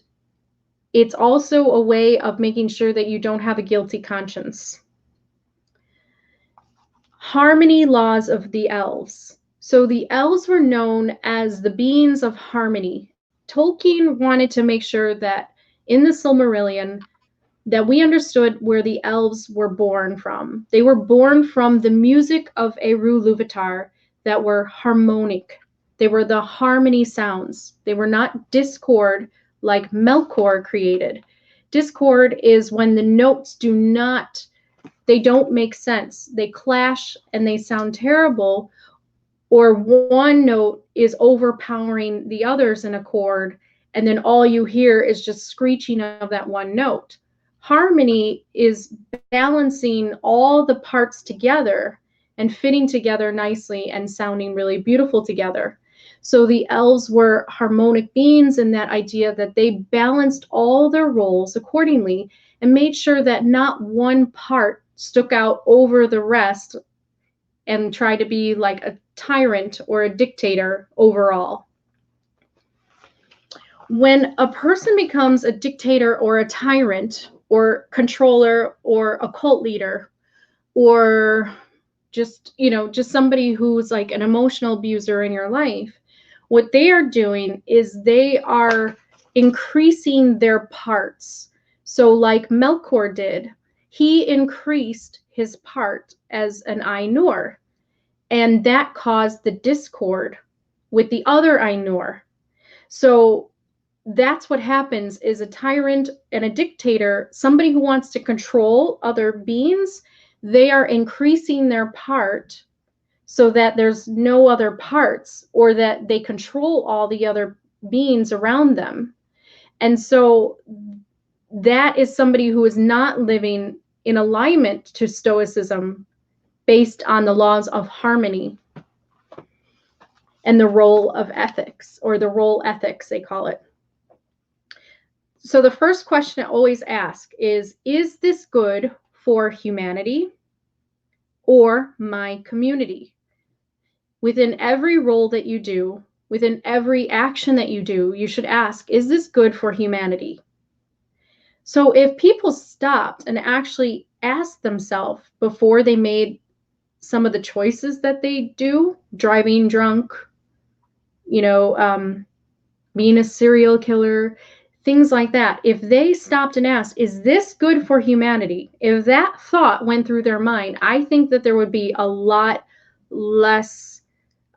it's also a way of making sure that you don't have a guilty conscience. Harmony laws of the elves. So the elves were known as the beings of harmony. Tolkien wanted to make sure that in the Silmarillion, that we understood where the elves were born from. They were born from the music of Eru Luvatar that were harmonic. They were the harmony sounds. They were not discord like Melkor created. Discord is when the notes they don't make sense. They clash and they sound terrible, or one note is overpowering the others in a chord, and then all you hear is just screeching of that one note. Harmony is balancing all the parts together and fitting together nicely and sounding really beautiful together. So the elves were harmonic beings in that idea that they balanced all their roles accordingly and made sure that not one part stuck out over the rest and tried to be like a tyrant or a dictator overall. When a person becomes a dictator or a tyrant or controller or a cult leader or just somebody who's like an emotional abuser in your life, what they are doing is they are increasing their parts. So like Melkor did, he increased his part as an Ainur, and that caused the discord with the other Ainur. So that's what happens is a tyrant and a dictator, somebody who wants to control other beings, they are increasing their part so that there's no other parts or that they control all the other beings around them. And so that is somebody who is not living in alignment to Stoicism based on the laws of harmony and the role of ethics, or the role ethics, they call it. So the first question I always ask is this good for humanity or my community? Within every role that you do, within every action that you do, you should ask, is this good for humanity? So if people stopped and actually asked themselves before they made some of the choices that they do, driving drunk, being a serial killer, things like that, if they stopped and asked, is this good for humanity? If that thought went through their mind, I think that there would be a lot less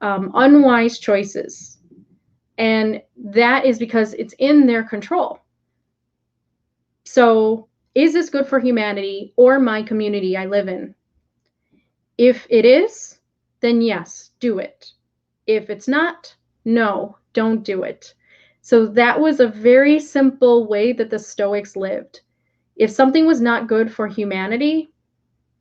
unwise choices. And that is because it's in their control. So is this good for humanity or my community I live in? If it is, then yes, do it. If it's not, no, don't do it. So that was a very simple way that the Stoics lived. If something was not good for humanity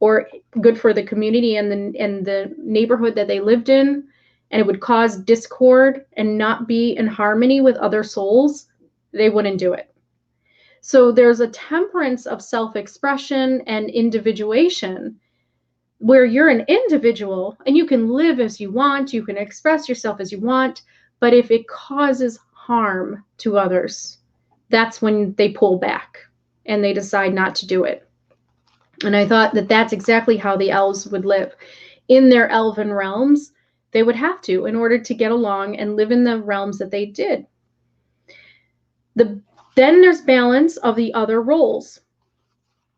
or good for the community and the neighborhood that they lived in, and it would cause discord and not be in harmony with other souls, they wouldn't do it. So there's a temperance of self-expression and individuation where you're an individual and you can live as you want, you can express yourself as you want, but if it causes harm to others, that's when they pull back and they decide not to do it. And I thought that that's exactly how the elves would live. In their elven realms, they would have to in order to get along and live in the realms that they did. Then there's balance of the other roles.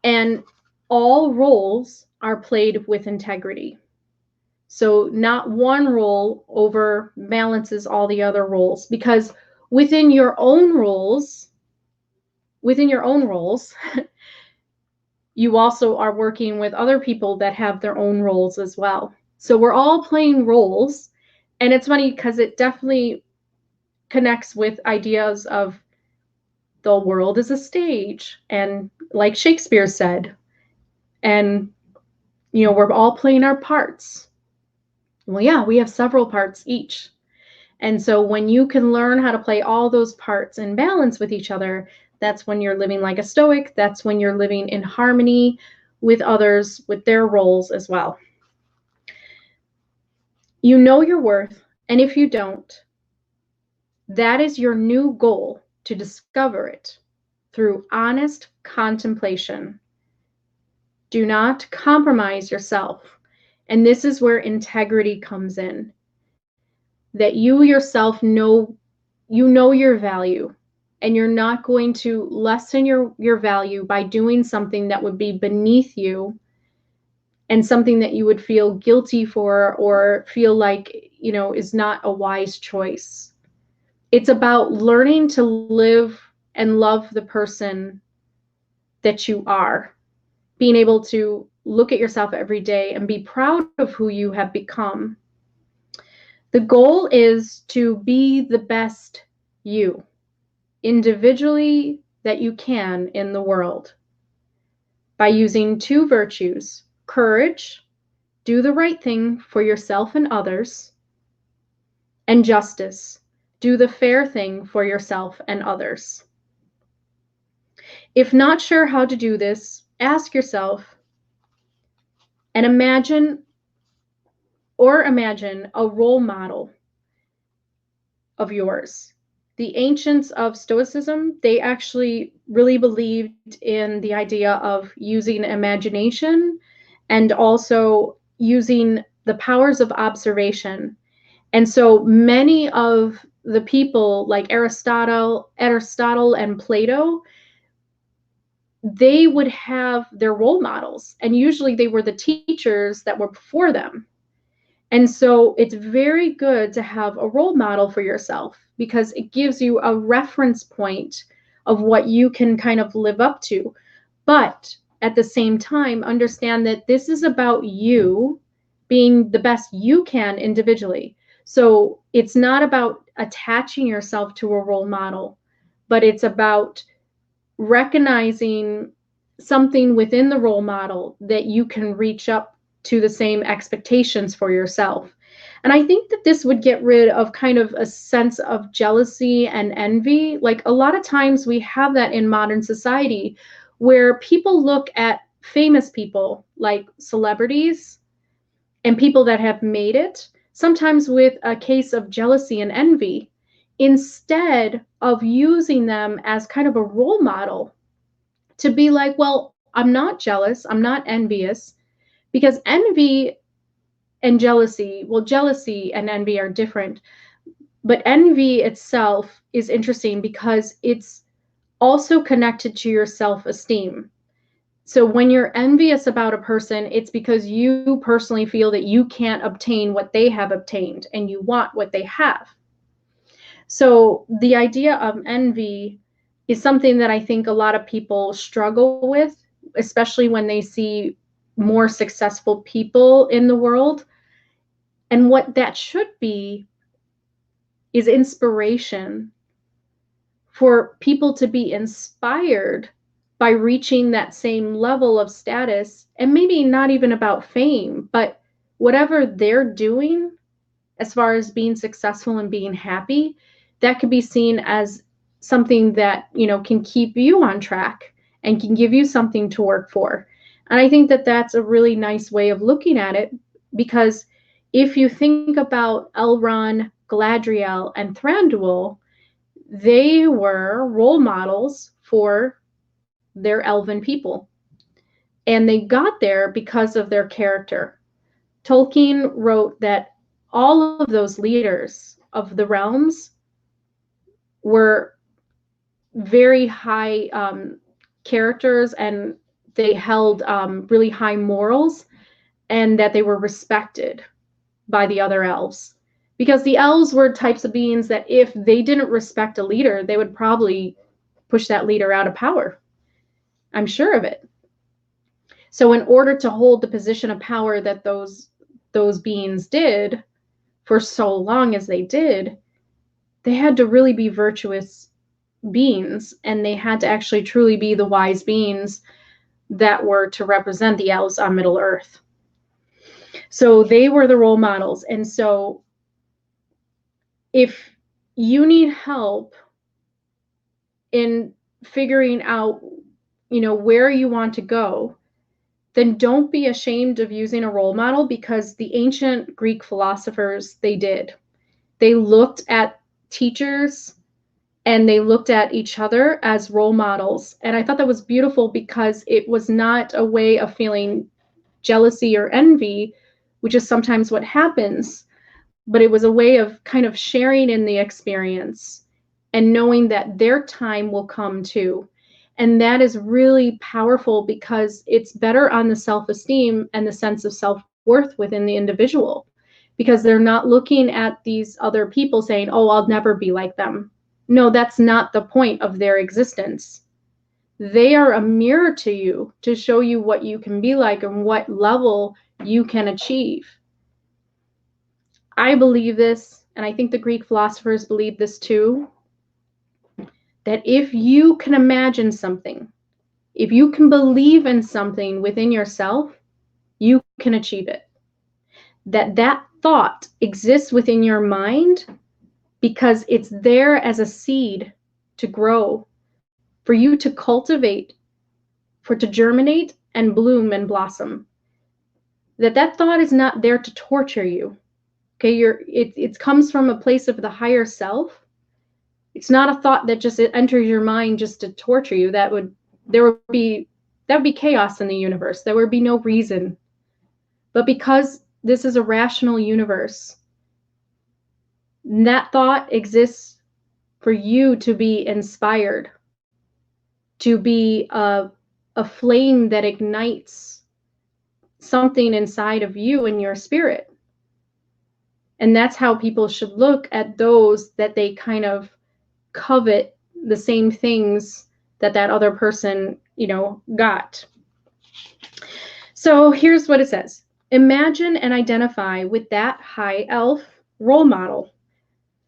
And all roles are played with integrity. So not one role overbalances all the other roles, because within your own roles, you also are working with other people that have their own roles as well. So we're all playing roles, and it's funny because it definitely connects with ideas of the world is a stage, and like Shakespeare said, and we're all playing our parts. Well, yeah, we have several parts each. And so when you can learn how to play all those parts in balance with each other, that's when you're living like a Stoic. That's when you're living in harmony with others, with their roles as well. You know your worth, and if you don't, that is your new goal, to discover it through honest contemplation. Do not compromise yourself. And this is where integrity comes in. That you yourself know your value, and you're not going to lessen your value by doing something that would be beneath you and something that you would feel guilty for or feel like, is not a wise choice. It's about learning to live and love the person that you are, being able to look at yourself every day and be proud of who you have become. The goal is to be the best you, individually, that you can in the world, by using two virtues: courage, do the right thing for yourself and others, and justice. Do the fair thing for yourself and others. If not sure how to do this, ask yourself and imagine a role model of yours. The ancients of Stoicism, they actually really believed in the idea of using imagination and also using the powers of observation. And so many of the people like Aristotle and Plato, they would have their role models, and usually they were the teachers that were before them. And so it's very good to have a role model for yourself because it gives you a reference point of what you can kind of live up to. But at the same time, understand that this is about you being the best you can individually. So it's not about attaching yourself to a role model, but it's about recognizing something within the role model that you can reach up to the same expectations for yourself. And I think that this would get rid of kind of a sense of jealousy and envy. Like a lot of times we have that in modern society where people look at famous people like celebrities and people that have made it, sometimes with a case of jealousy and envy, instead of using them as kind of a role model to be like, well, I'm not jealous, I'm not envious, because envy and jealousy, well, jealousy and envy are different, but envy itself is interesting because it's also connected to your self-esteem. So when you're envious about a person, it's because you personally feel that you can't obtain what they have obtained and you want what they have. So the idea of envy is something that I think a lot of people struggle with, especially when they see more successful people in the world. And what that should be is inspiration for people to be inspired by reaching that same level of status, and maybe not even about fame, but whatever they're doing as far as being successful and being happy, that could be seen as something that, can keep you on track and can give you something to work for. And I think that that's a really nice way of looking at it, because if you think about Elrond, Galadriel, and Thranduil, they were role models for their elven people. And they got there because of their character. Tolkien wrote that all of those leaders of the realms were very high characters, and they held really high morals, and that they were respected by the other elves. Because the elves were types of beings that if they didn't respect a leader, they would probably push that leader out of power. I'm sure of it. So in order to hold the position of power that those beings did for so long as they did, they had to really be virtuous beings, and they had to actually truly be the wise beings that were to represent the elves on Middle Earth. So they were the role models. And so if you need help in figuring out, where you want to go, then don't be ashamed of using a role model, because the ancient Greek philosophers, they did. They looked at teachers and they looked at each other as role models. And I thought that was beautiful, because it was not a way of feeling jealousy or envy, which is sometimes what happens, but it was a way of kind of sharing in the experience and knowing that their time will come too. And that is really powerful, because it's better on the self-esteem and the sense of self-worth within the individual, because they're not looking at these other people saying, oh, I'll never be like them. No, that's not the point of their existence. They are a mirror to you to show you what you can be like and what level you can achieve. I believe this, and I think the Greek philosophers believe this too, that if you can imagine something, if you can believe in something within yourself, you can achieve it. That thought exists within your mind because it's there as a seed to grow, for you to cultivate, for it to germinate and bloom and blossom. That thought is not there to torture you. Okay, it comes from a place of the higher self. It's not a thought that just enters your mind just to torture you. That would be chaos in the universe. There would be no reason. But because this is a rational universe, that thought exists for you to be inspired, to be a flame that ignites something inside of you and your spirit. And that's how people should look at those that they kind of covet the same things that other person, got. So here's what it says. Imagine and identify with that high elf role model.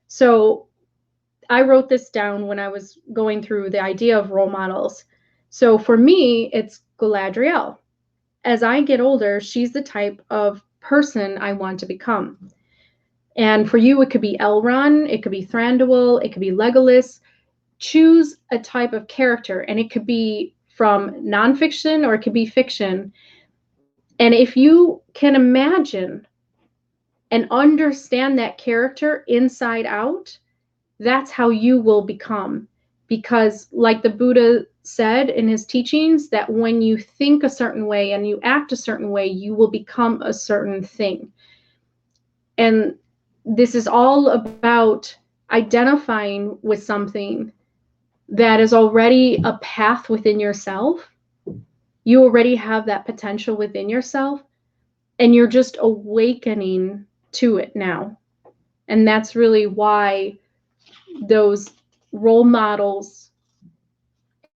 So I wrote this down when I was going through the idea of role models. So for me, it's Galadriel. As I get older, she's the type of person I want to become. And for you, it could be Elrond, it could be Thranduil, it could be Legolas. Choose a type of character, and it could be from nonfiction or it could be fiction. And if you can imagine and understand that character inside out, that's how you will become. Because like the Buddha said in his teachings, that when you think a certain way and you act a certain way, you will become a certain thing. And this is all about identifying with something that is already a path within yourself. You already have that potential within yourself, and you're just awakening to it now. And that's really why those role models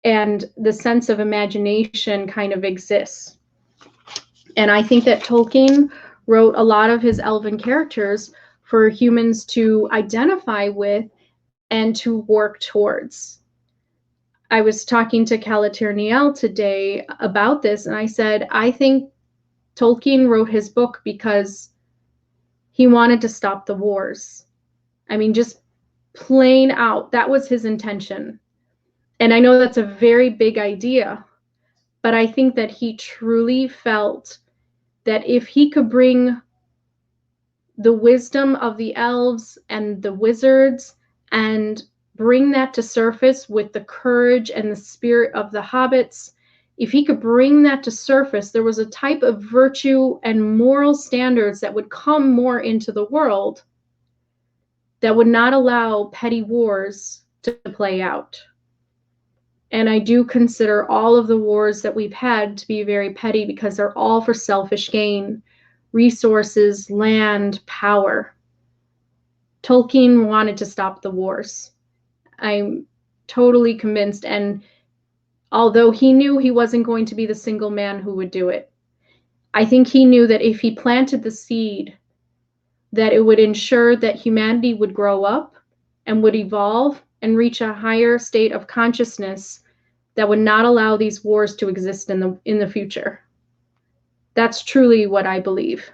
and the sense of imagination kind of exists. And I think that Tolkien wrote a lot of his elven characters for humans to identify with and to work towards. I was talking to Galadriel today about this, and I said, I think Tolkien wrote his book because he wanted to stop the wars. I mean, just plain out, that was his intention. And I know that's a very big idea, but I think that he truly felt that if he could bring the wisdom of the elves and the wizards and bring that to surface with the courage and the spirit of the hobbits, if he could bring that to surface, there was a type of virtue and moral standards that would come more into the world that would not allow petty wars to play out. And I do consider all of the wars that we've had to be very petty because they're all for selfish gain, resources, land, power. Tolkien wanted to stop the wars. I'm totally convinced. And although he knew he wasn't going to be the single man who would do it, I think he knew that if he planted the seed, that it would ensure that humanity would grow up and would evolve and reach a higher state of consciousness that would not allow these wars to exist in the future. That's truly what I believe.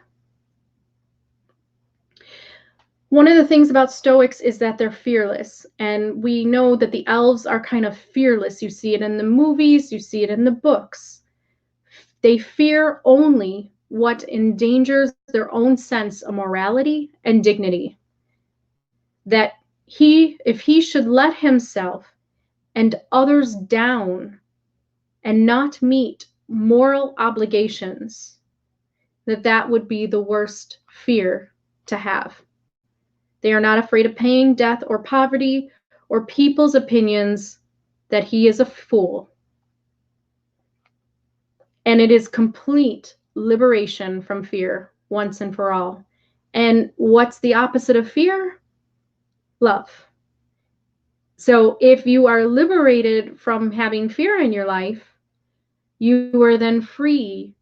One of the things about Stoics is that they're fearless, and we know that the elves are kind of fearless. You see it in the movies, you see it in the books. They fear only what endangers their own sense of morality and dignity. That if he should let himself and others down and not meet moral obligations, that would be the worst fear to have. They are not afraid of pain, death, or poverty, or people's opinions that he is a fool. And it is complete liberation from fear once and for all. And what's the opposite of fear? Love. So if you are liberated from having fear in your life, you are then free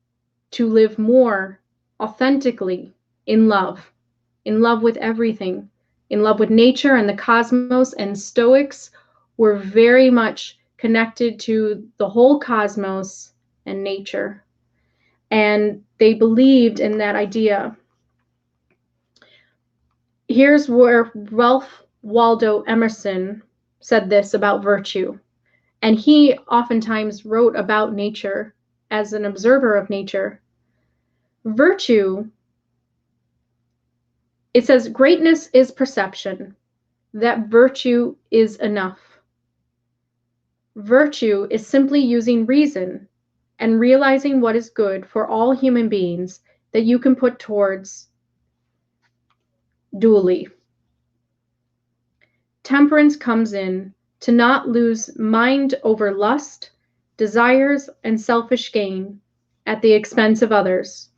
to live more authentically in love with everything, in love with nature and the cosmos. And Stoics were very much connected to the whole cosmos and nature. And they believed in that idea here's where Ralph Waldo Emerson said this about virtue. And he oftentimes wrote about nature as an observer of nature. Virtue, it says, greatness is perception, that virtue is enough. Virtue is simply using reason and realizing what is good for all human beings that you can put towards dually. Temperance comes in to not lose mind over lust, desires, and selfish gain at the expense of others.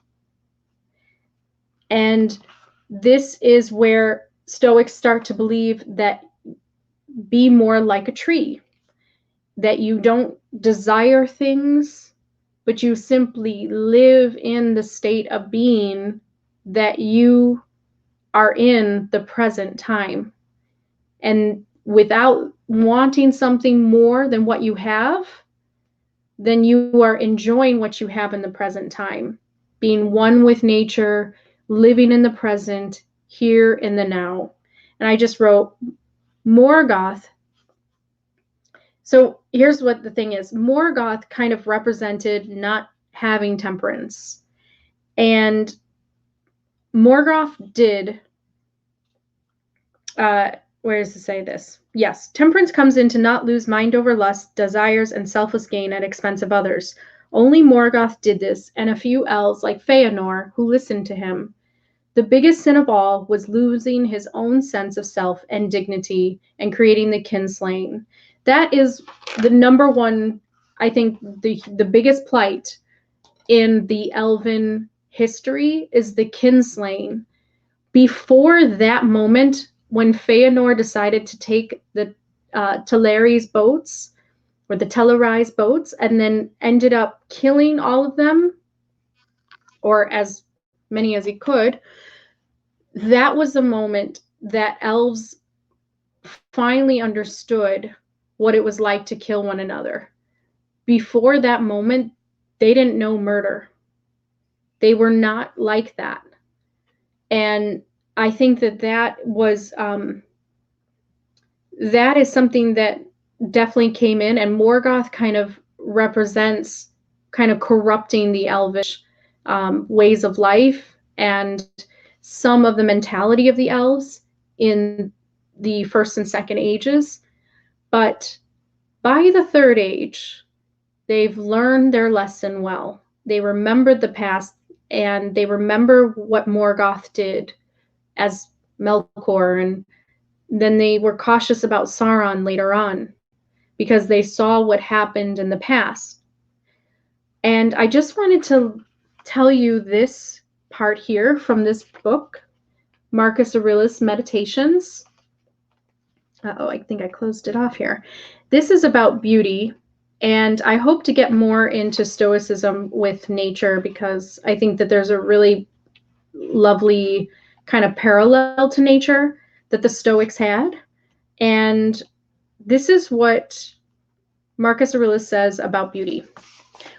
And this is where Stoics start to believe that be more like a tree, that you don't desire things, but you simply live in the state of being that you are in the present time. And without wanting something more than what you have, then you are enjoying what you have in the present time, being one with nature, living in the present, here in the now. And I just wrote Morgoth. So here's what the thing is. Morgoth kind of represented not having temperance. And Morgoth did, where does it say this? Yes, temperance comes in to not lose mind over lust, desires, and selfless gain at expense of others. Only Morgoth did this, and a few elves like Feanor who listened to him. The biggest sin of all was losing his own sense of self and dignity and creating the kinslaying. That is the number one, I think, the biggest plight in the Elven history is the kinslaying. Before that moment, when Feanor decided to take the Teleri's boats, or the Teleri's boats, and then ended up killing all of them, or as many as he could, that was the moment that elves finally understood what it was like to kill one another. Before that moment, they didn't know murder. They were not like that. And I think that was that is something that definitely came in, and Morgoth kind of represents kind of corrupting the elvish ways of life and some of the mentality of the elves in the first and second ages. But by the third age, they've learned their lesson well. They remembered the past, and they remember what Morgoth did as Melkor, and then they were cautious about Sauron later on because they saw what happened in the past. And I just wanted to tell you this part here from this book, Marcus Aurelius Meditations. I think I closed it off here. This is about beauty, and I hope to get more into Stoicism with nature because I think that there's a really lovely kind of parallel to nature that the Stoics had. And this is what Marcus Aurelius says about beauty,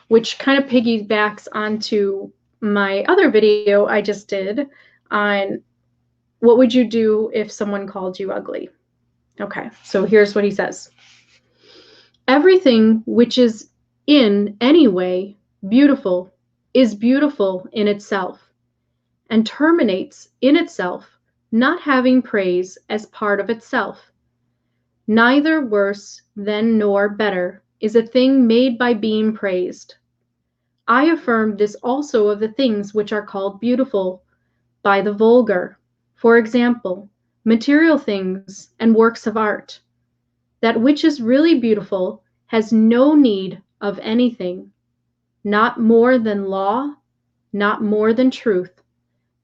which kind of piggybacks onto my other video I just did on what would you do if someone called you ugly. Okay, so here's what he says. Everything which is in any way beautiful is beautiful in itself and terminates in itself, not having praise as part of itself. Neither worse than nor better is a thing made by being praised. I affirm this also of the things which are called beautiful by the vulgar, for example, material things and works of art. That which is really beautiful has no need of anything, not more than law, not more than truth,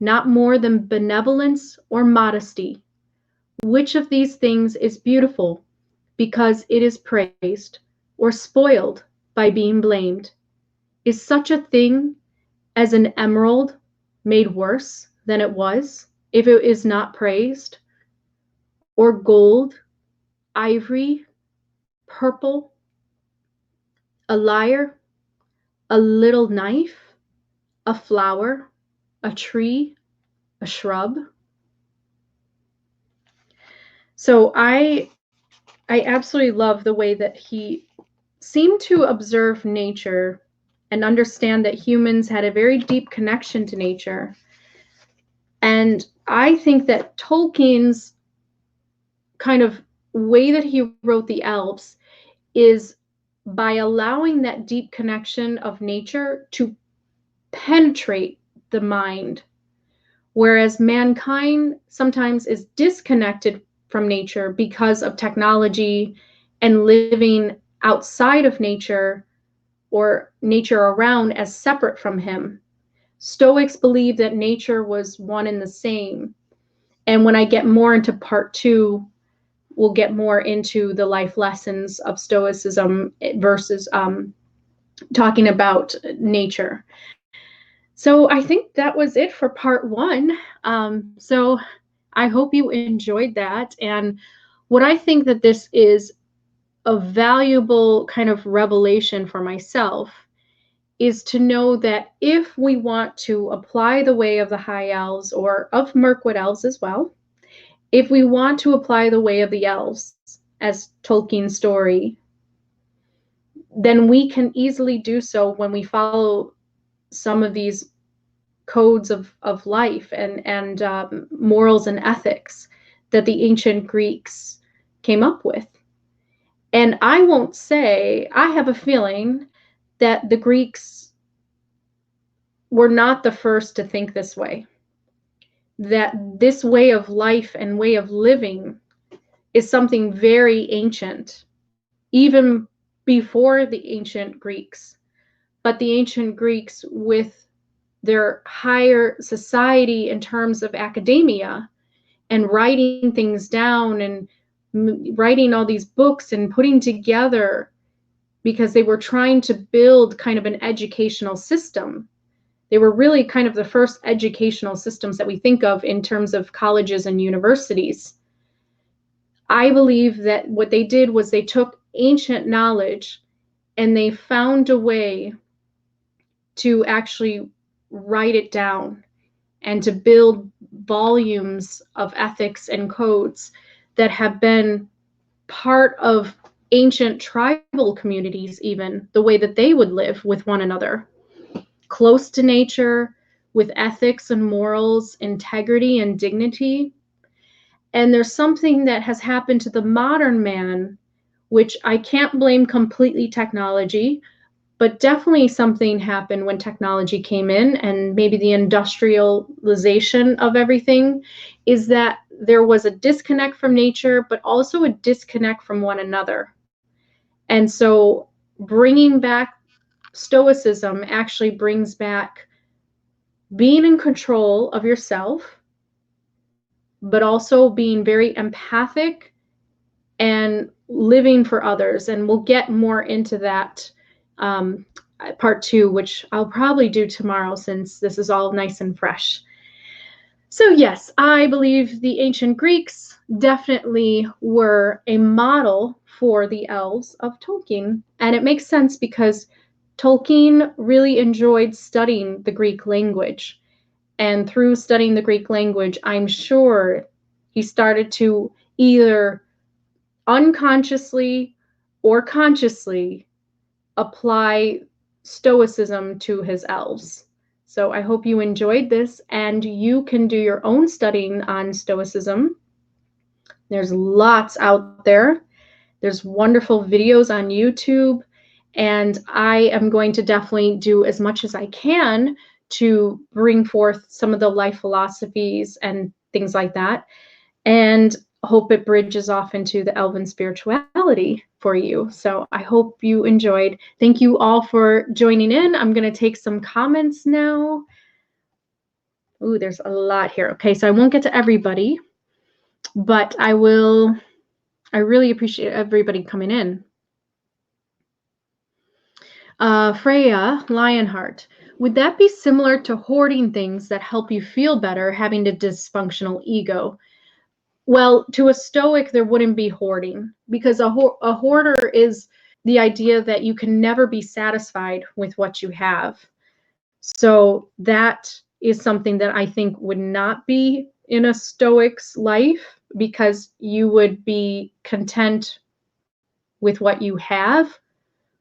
not more than benevolence or modesty. Which of these things is beautiful because it is praised, or spoiled by being blamed? Is such a thing as an emerald made worse than it was if it is not praised? Or gold, ivory, purple, a lyre, a little knife, a flower, a tree, a shrub? So I absolutely love the way that he seemed to observe nature and understand that humans had a very deep connection to nature. And I think that Tolkien's kind of way that he wrote the elves is by allowing that deep connection of nature to penetrate the mind, whereas mankind sometimes is disconnected from nature because of technology and living outside of nature or nature around as separate from him. Stoics believe that nature was one and the same. And when I get more into part 2, we'll get more into the life lessons of Stoicism versus talking about nature. So I think that was it for part 1. So I hope you enjoyed that. And what I think that this is a valuable kind of revelation for myself is to know that if we want to apply the way of the High Elves or of Mirkwood Elves as well, if we want to apply the way of the elves as Tolkien's story, then we can easily do so when we follow some of these codes of life and morals and ethics that the ancient Greeks came up with. And I won't say, I have a feeling that the Greeks were not the first to think this way, that this way of life and way of living is something very ancient, even before the ancient Greeks. But the ancient Greeks, with their higher society in terms of academia and writing things down and writing all these books and putting together, because they were trying to build kind of an educational system. They were really kind of the first educational systems that we think of in terms of colleges and universities. I believe that what they did was they took ancient knowledge and they found a way to actually write it down and to build volumes of ethics and codes that have been part of ancient tribal communities, even the way that they would live with one another, close to nature, with ethics and morals, integrity and dignity. And there's something that has happened to the modern man, which I can't blame completely technology, but definitely something happened when technology came in and maybe the industrialization of everything, is that there was a disconnect from nature, but also a disconnect from one another. And so bringing back Stoicism actually brings back being in control of yourself, but also being very empathic and living for others. And we'll get more into that part 2, which I'll probably do tomorrow since this is all nice and fresh. So yes, I believe the ancient Greeks definitely were a model for the elves of Tolkien. And it makes sense because Tolkien really enjoyed studying the Greek language. And through studying the Greek language, I'm sure he started to either unconsciously or consciously apply Stoicism to his elves. So I hope you enjoyed this and you can do your own studying on Stoicism. There's lots out there. There's wonderful videos on YouTube, and I am going to definitely do as much as I can to bring forth some of the life philosophies and things like that, and hope it bridges off into the Elven spirituality for you. So I hope you enjoyed. Thank you all for joining in. I'm going to take some comments now. Ooh, there's a lot here. Okay, so I won't get to everybody, but I will. I really appreciate everybody coming in. Freya Lionheart, would that be similar to hoarding things that help you feel better, having a dysfunctional ego? Well, to a Stoic, there wouldn't be hoarding, because a hoarder is the idea that you can never be satisfied with what you have. So that is something that I think would not be in a Stoic's life, because you would be content with what you have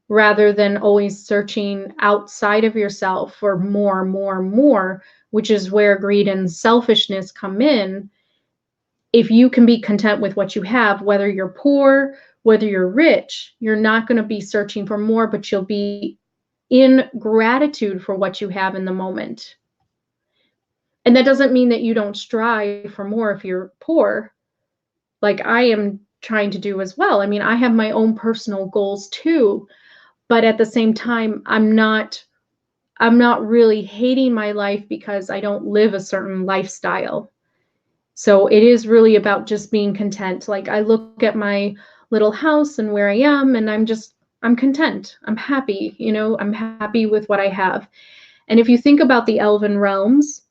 rather than always searching outside of yourself for more, more, more, which is where greed and selfishness come in. If you can be content with what you have, whether you're poor, whether you're rich, you're not going to be searching for more, but you'll be in gratitude for what you have in the moment. And that doesn't mean that you don't strive for more if you're poor, like I am trying to do as well. I mean, I have my own personal goals too, but at the same time, I'm not really hating my life because I don't live a certain lifestyle. So it is really about just being content. Like I look at my little house and where I am, and I'm content. I'm happy, I'm happy with what I have. And if you think about the Elven realms,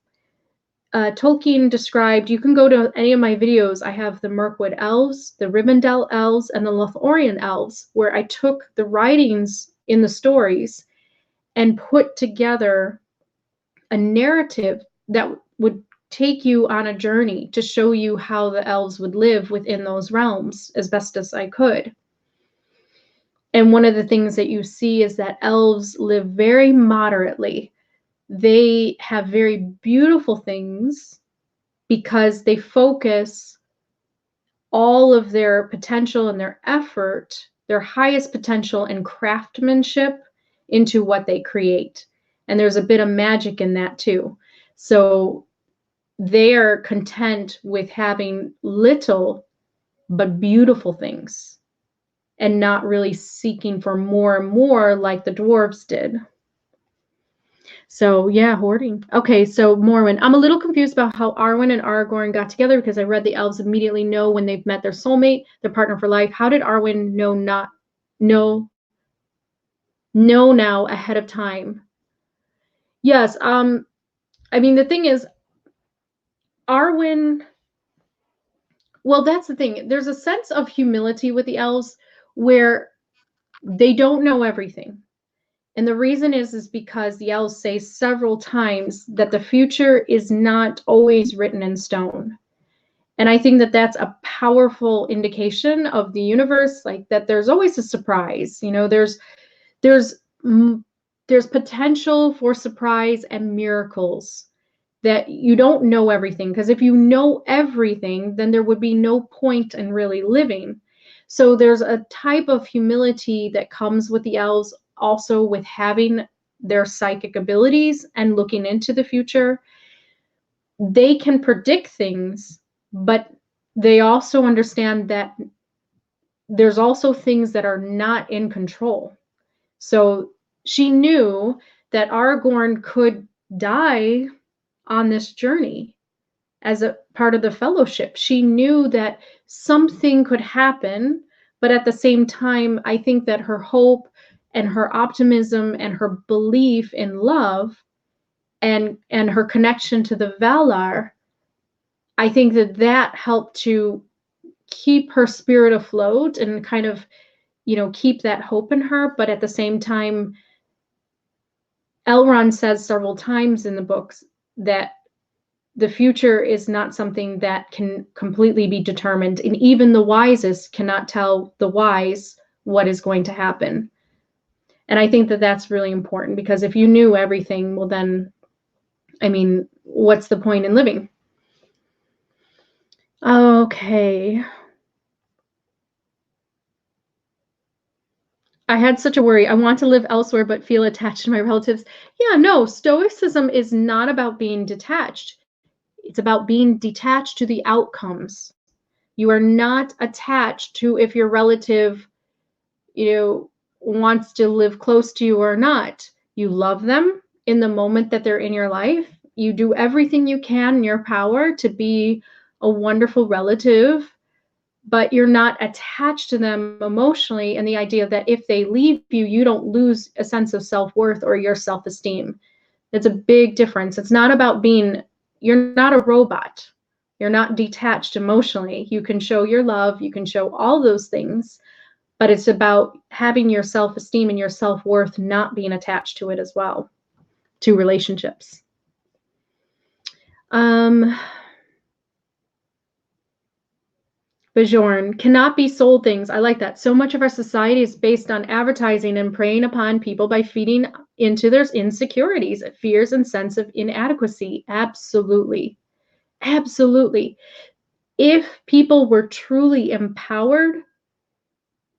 Tolkien described, you can go to any of my videos. I have the Mirkwood Elves, the Rivendell Elves, and the Lothlorien Elves, where I took the writings in the stories and put together a narrative that would take you on a journey to show you how the elves would live within those realms as best as I could. And one of the things that you see is that elves live very moderately. They have very beautiful things because they focus all of their potential and their effort, their highest potential and craftsmanship into what they create. And there's a bit of magic in that too. So they are content with having little but beautiful things and not really seeking for more and more like the dwarves did. So yeah, hoarding. Okay, so Morwen. I'm a little confused about how Arwen and Aragorn got together because I read the elves immediately know when they've met their soulmate, their partner for life. How did Arwen know now ahead of time? Yes, I mean the thing is Arwen, well, that's the thing. There's a sense of humility with the elves where they don't know everything. And the reason is because the elves say several times that the future is not always written in stone. And I think that that's a powerful indication of the universe, like that there's always a surprise. There's potential for surprise and miracles, that you don't know everything, because if you know everything, then there would be no point in really living. So there's a type of humility that comes with the elves, also with having their psychic abilities and looking into the future. They can predict things, but they also understand that there's also things that are not in control. So she knew that Aragorn could die on this journey as a part of the fellowship. She knew that something could happen, but at the same time, I think that her hope and her optimism and her belief in love and her connection to the Valar, I think that helped to keep her spirit afloat and kind of, keep that hope in her. But at the same time, Elrond says several times in the books that the future is not something that can completely be determined, and even the wisest cannot tell the wise what is going to happen. And I think that that's really important, because if you knew everything, well then, I mean, what's the point in living? Okay. I had such a worry. I want to live elsewhere but feel attached to my relatives. Yeah, no, Stoicism is not about being detached. It's about being detached to the outcomes. You are not attached to if your relative, wants to live close to you or not. You love them in the moment that they're in your life. You do everything you can in your power to be a wonderful relative, but you're not attached to them emotionally. And the idea that if they leave you, you don't lose a sense of self-worth or your self-esteem. It's a big difference. It's not about you're not a robot. You're not detached emotionally. You can show your love, you can show all those things, but it's about having your self-esteem and your self-worth not being attached to it as well, to relationships. Bajorn, cannot be sold things. I like that. So much of our society is based on advertising and preying upon people by feeding into their insecurities, fears, and sense of inadequacy. Absolutely. Absolutely. If people were truly empowered,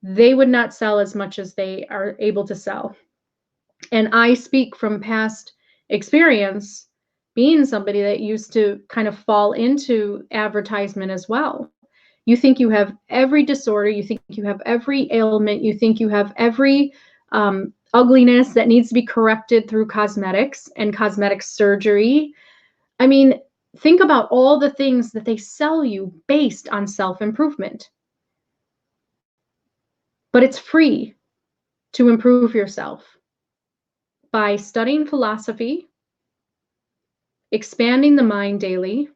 they would not sell as much as they are able to sell. And I speak from past experience, being somebody that used to kind of fall into advertisement as well. You think you have every disorder, you think you have every ailment, you think you have every ugliness that needs to be corrected through cosmetics and cosmetic surgery. I mean, think about all the things that they sell you based on self-improvement. But it's free to improve yourself by studying philosophy, expanding the mind daily,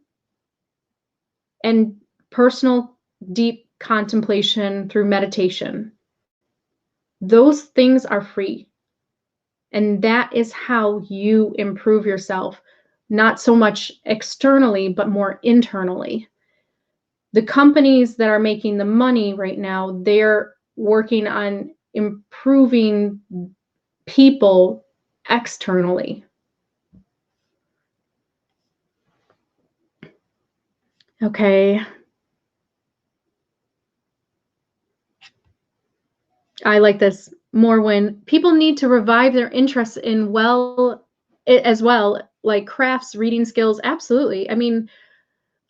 and personal deep contemplation through meditation. Those things are free. And that is how you improve yourself, not so much externally, but more internally. The companies that are making the money right now, they're working on improving people externally. Okay. I like this more when people need to revive their interest in as well, like crafts, reading skills. Absolutely. I mean,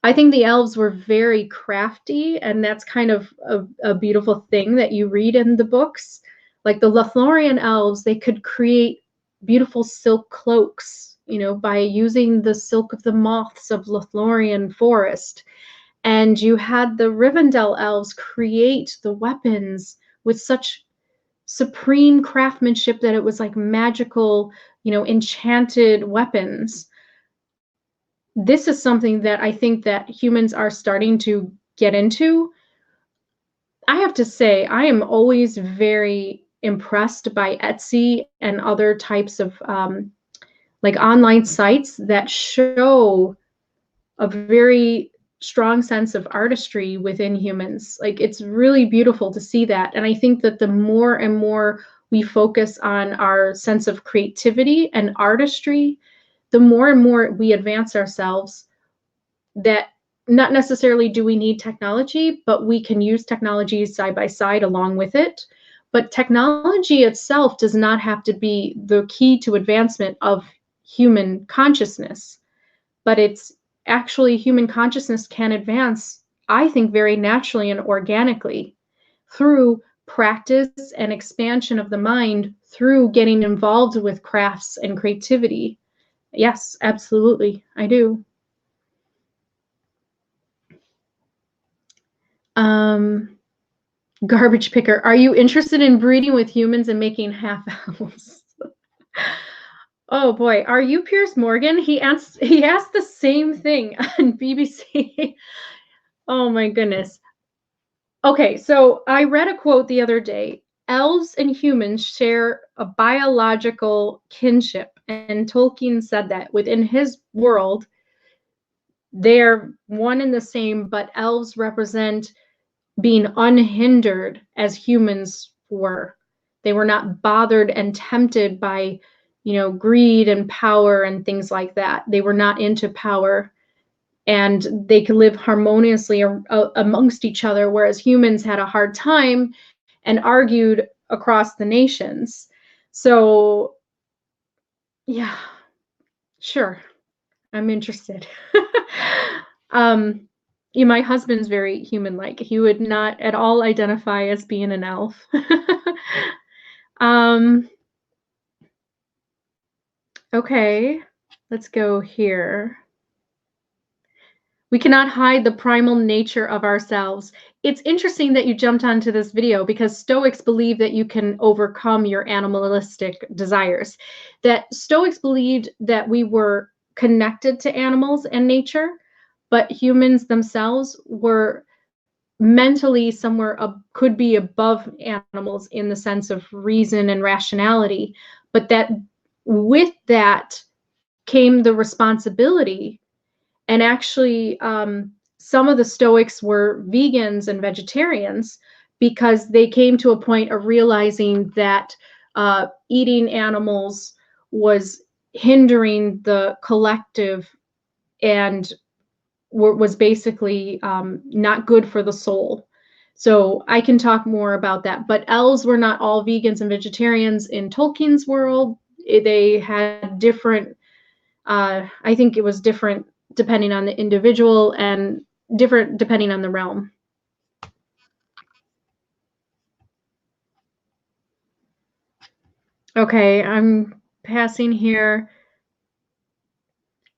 I think the elves were very crafty, and that's kind of a beautiful thing that you read in the books. Like the Lothlorien elves, they could create beautiful silk cloaks, by using the silk of the moths of Lothlorien forest. And you had the Rivendell elves create the weapons with such supreme craftsmanship that it was like magical, enchanted weapons. This is something that I think that humans are starting to get into. I have to say, I am always very impressed by Etsy and other types of like online sites that show a very strong sense of artistry within humans. Like, it's really beautiful to see that. And I think that the more and more we focus on our sense of creativity and artistry, the more and more we advance ourselves. That not necessarily do we need technology, but we can use technology side by side along with it. But technology itself does not have to be the key to advancement of human consciousness, but it's actually human consciousness can advance, I think, very naturally and organically through practice and expansion of the mind through getting involved with crafts and creativity. Yes, absolutely, I do. Garbage picker, are you interested in breeding with humans and making half elves? Oh boy, are you Piers Morgan? He asked the same thing on BBC. Oh my goodness. Okay, so I read a quote the other day. Elves and humans share a biological kinship, and Tolkien said that within his world, they're one and the same, but elves represent being unhindered as humans were. They were not bothered and tempted by, greed and power and things like that. They were not into power, and they could live harmoniously amongst each other, whereas humans had a hard time and argued across the nations. So, yeah, sure, I'm interested. My husband's very human-like. He would not at all identify as being an elf. Okay, let's go here. We cannot hide the primal nature of ourselves. It's interesting that you jumped onto this video because Stoics believe that you can overcome your animalistic desires. That Stoics believed that we were connected to animals and nature, but humans themselves were mentally somewhere could be above animals in the sense of reason and rationality, but that with that came the responsibility and actually some of the Stoics were vegans and vegetarians because they came to a point of realizing that eating animals was hindering the collective and was basically not good for the soul. So I can talk more about that. But elves were not all vegans and vegetarians in Tolkien's world. They had different, I think it was different depending on the individual and different depending on the realm. Okay, I'm passing here.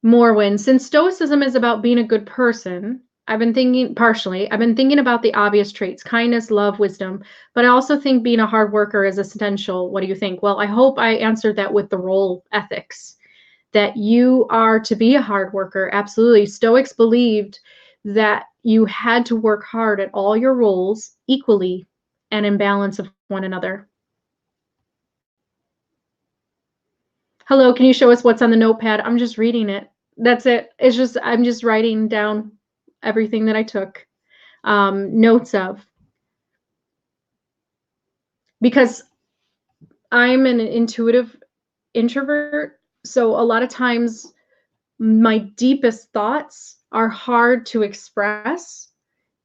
Morwin, since Stoicism is about being a good person, I've been thinking about the obvious traits, kindness, love, wisdom, but I also think being a hard worker is essential. What do you think? Well, I hope I answered that with the role ethics, that you are to be a hard worker. Absolutely. Stoics believed that you had to work hard at all your roles equally and in balance of one another. Hello, can you show us what's on the notepad? I'm just reading it. That's it. It's just, I'm just writing down everything that I took notes of. Because I'm an intuitive introvert, so a lot of times my deepest thoughts are hard to express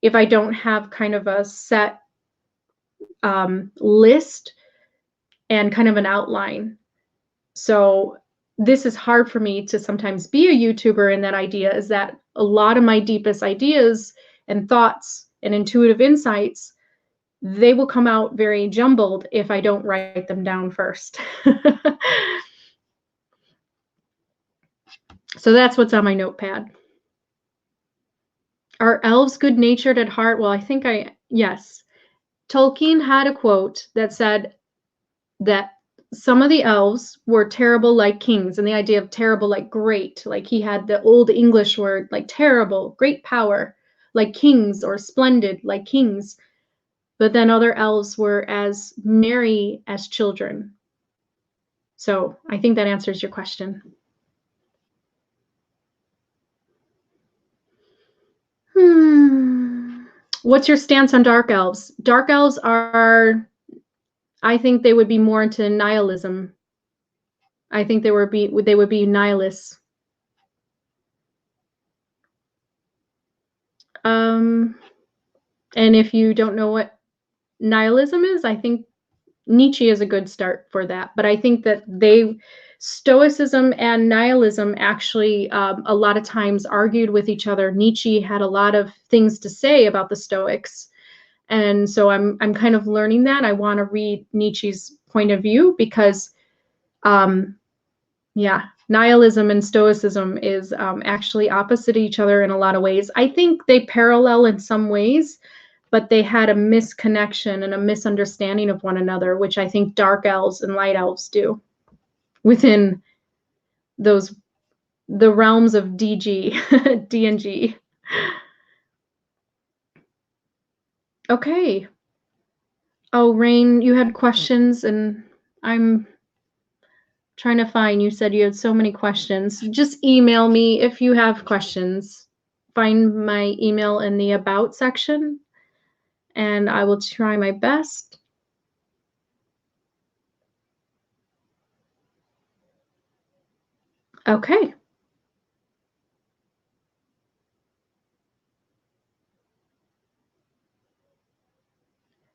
if I don't have kind of a set list and kind of an outline. So this is hard for me to sometimes be a YouTuber, and that idea is that a lot of my deepest ideas and thoughts and intuitive insights, they will come out very jumbled if I don't write them down first. So that's what's on my notepad. Are elves good-natured at heart? Well, I think yes. Tolkien had a quote that said that some of the elves were terrible like kings, and the idea of terrible like great, like he had the old English word like terrible, great power, like kings, or splendid like kings. But then other elves were as merry as children. So I think that answers your question. What's your stance on dark elves? Dark elves are, I think they would be more into nihilism. I think they would be nihilists. And if you don't know what nihilism is, I think Nietzsche is a good start for that. But I think that Stoicism and nihilism actually a lot of times argued with each other. Nietzsche had a lot of things to say about the Stoics. And so I'm kind of learning that. I want to read Nietzsche's point of view because, nihilism and Stoicism is actually opposite each other in a lot of ways. I think they parallel in some ways, but they had a misconnection and a misunderstanding of one another, which I think dark elves and light elves do within the realms of DG, D&G. Okay. Oh, Rain, you had questions, and I'm trying to find, you said you had so many questions. Just email me if you have questions. Find my email in the About section, and I will try my best. Okay.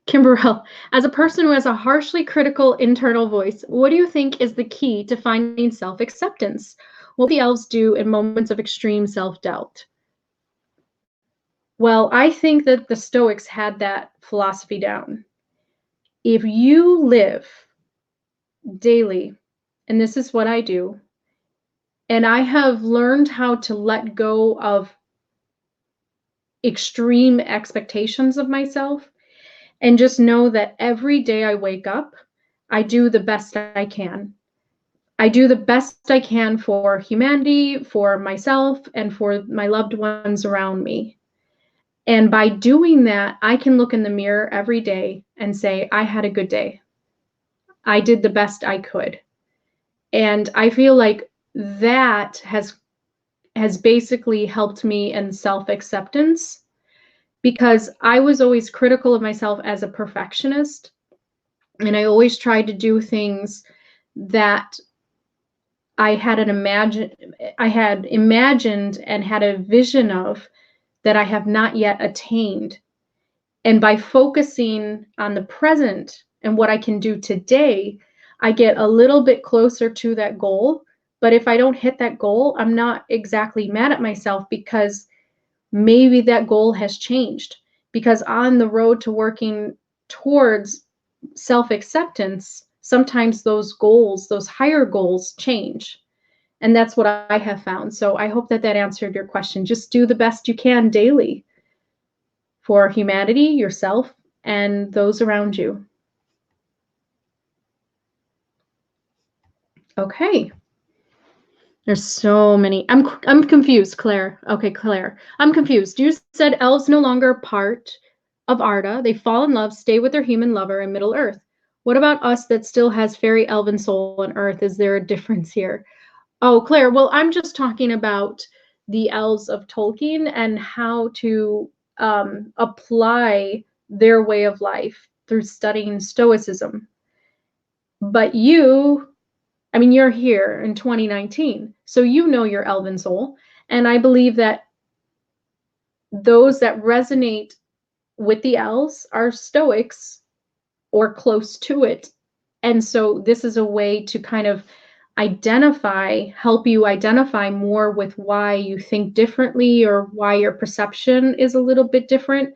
Kimberell, as a person who has a harshly critical internal voice, what do you think is the key to finding self-acceptance? What do the elves do in moments of extreme self-doubt? Well, I think that the Stoics had that philosophy down. If you live daily, and this is what I do, and I have learned how to let go of extreme expectations of myself and just know that every day I wake up, I do the best I can. I do the best I can for humanity, for myself, and for my loved ones around me. And by doing that, I can look in the mirror every day and say, I had a good day. I did the best I could. And I feel like that has has basically helped me in self-acceptance, because I was always critical of myself as a perfectionist, and I always tried to do things that I had imagined and had a vision of that I have not yet attained. And by focusing on the present and what I can do today, I get a little bit closer to that goal. But if I don't hit that goal, I'm not exactly mad at myself, because maybe that goal has changed. Because on the road to working towards self-acceptance, sometimes those goals, those higher goals, change. And that's what I have found. So I hope that that answered your question. Just do the best you can daily for humanity, yourself, and those around you. Okay. There's so many. I'm confused, Claire. Okay, Claire. I'm confused. You said elves no longer part of Arda. They fall in love, stay with their human lover in Middle Earth. What about us that still has fairy elven soul on Earth? Is there a difference here? Oh, Claire, well, I'm just talking about the elves of Tolkien and how to apply their way of life through studying Stoicism. But you, I mean, you're here in 2019, so you know your elven soul. And I believe that those that resonate with the elves are Stoics or close to it. And so this is a way to kind of help you identify more with why you think differently, or why your perception is a little bit different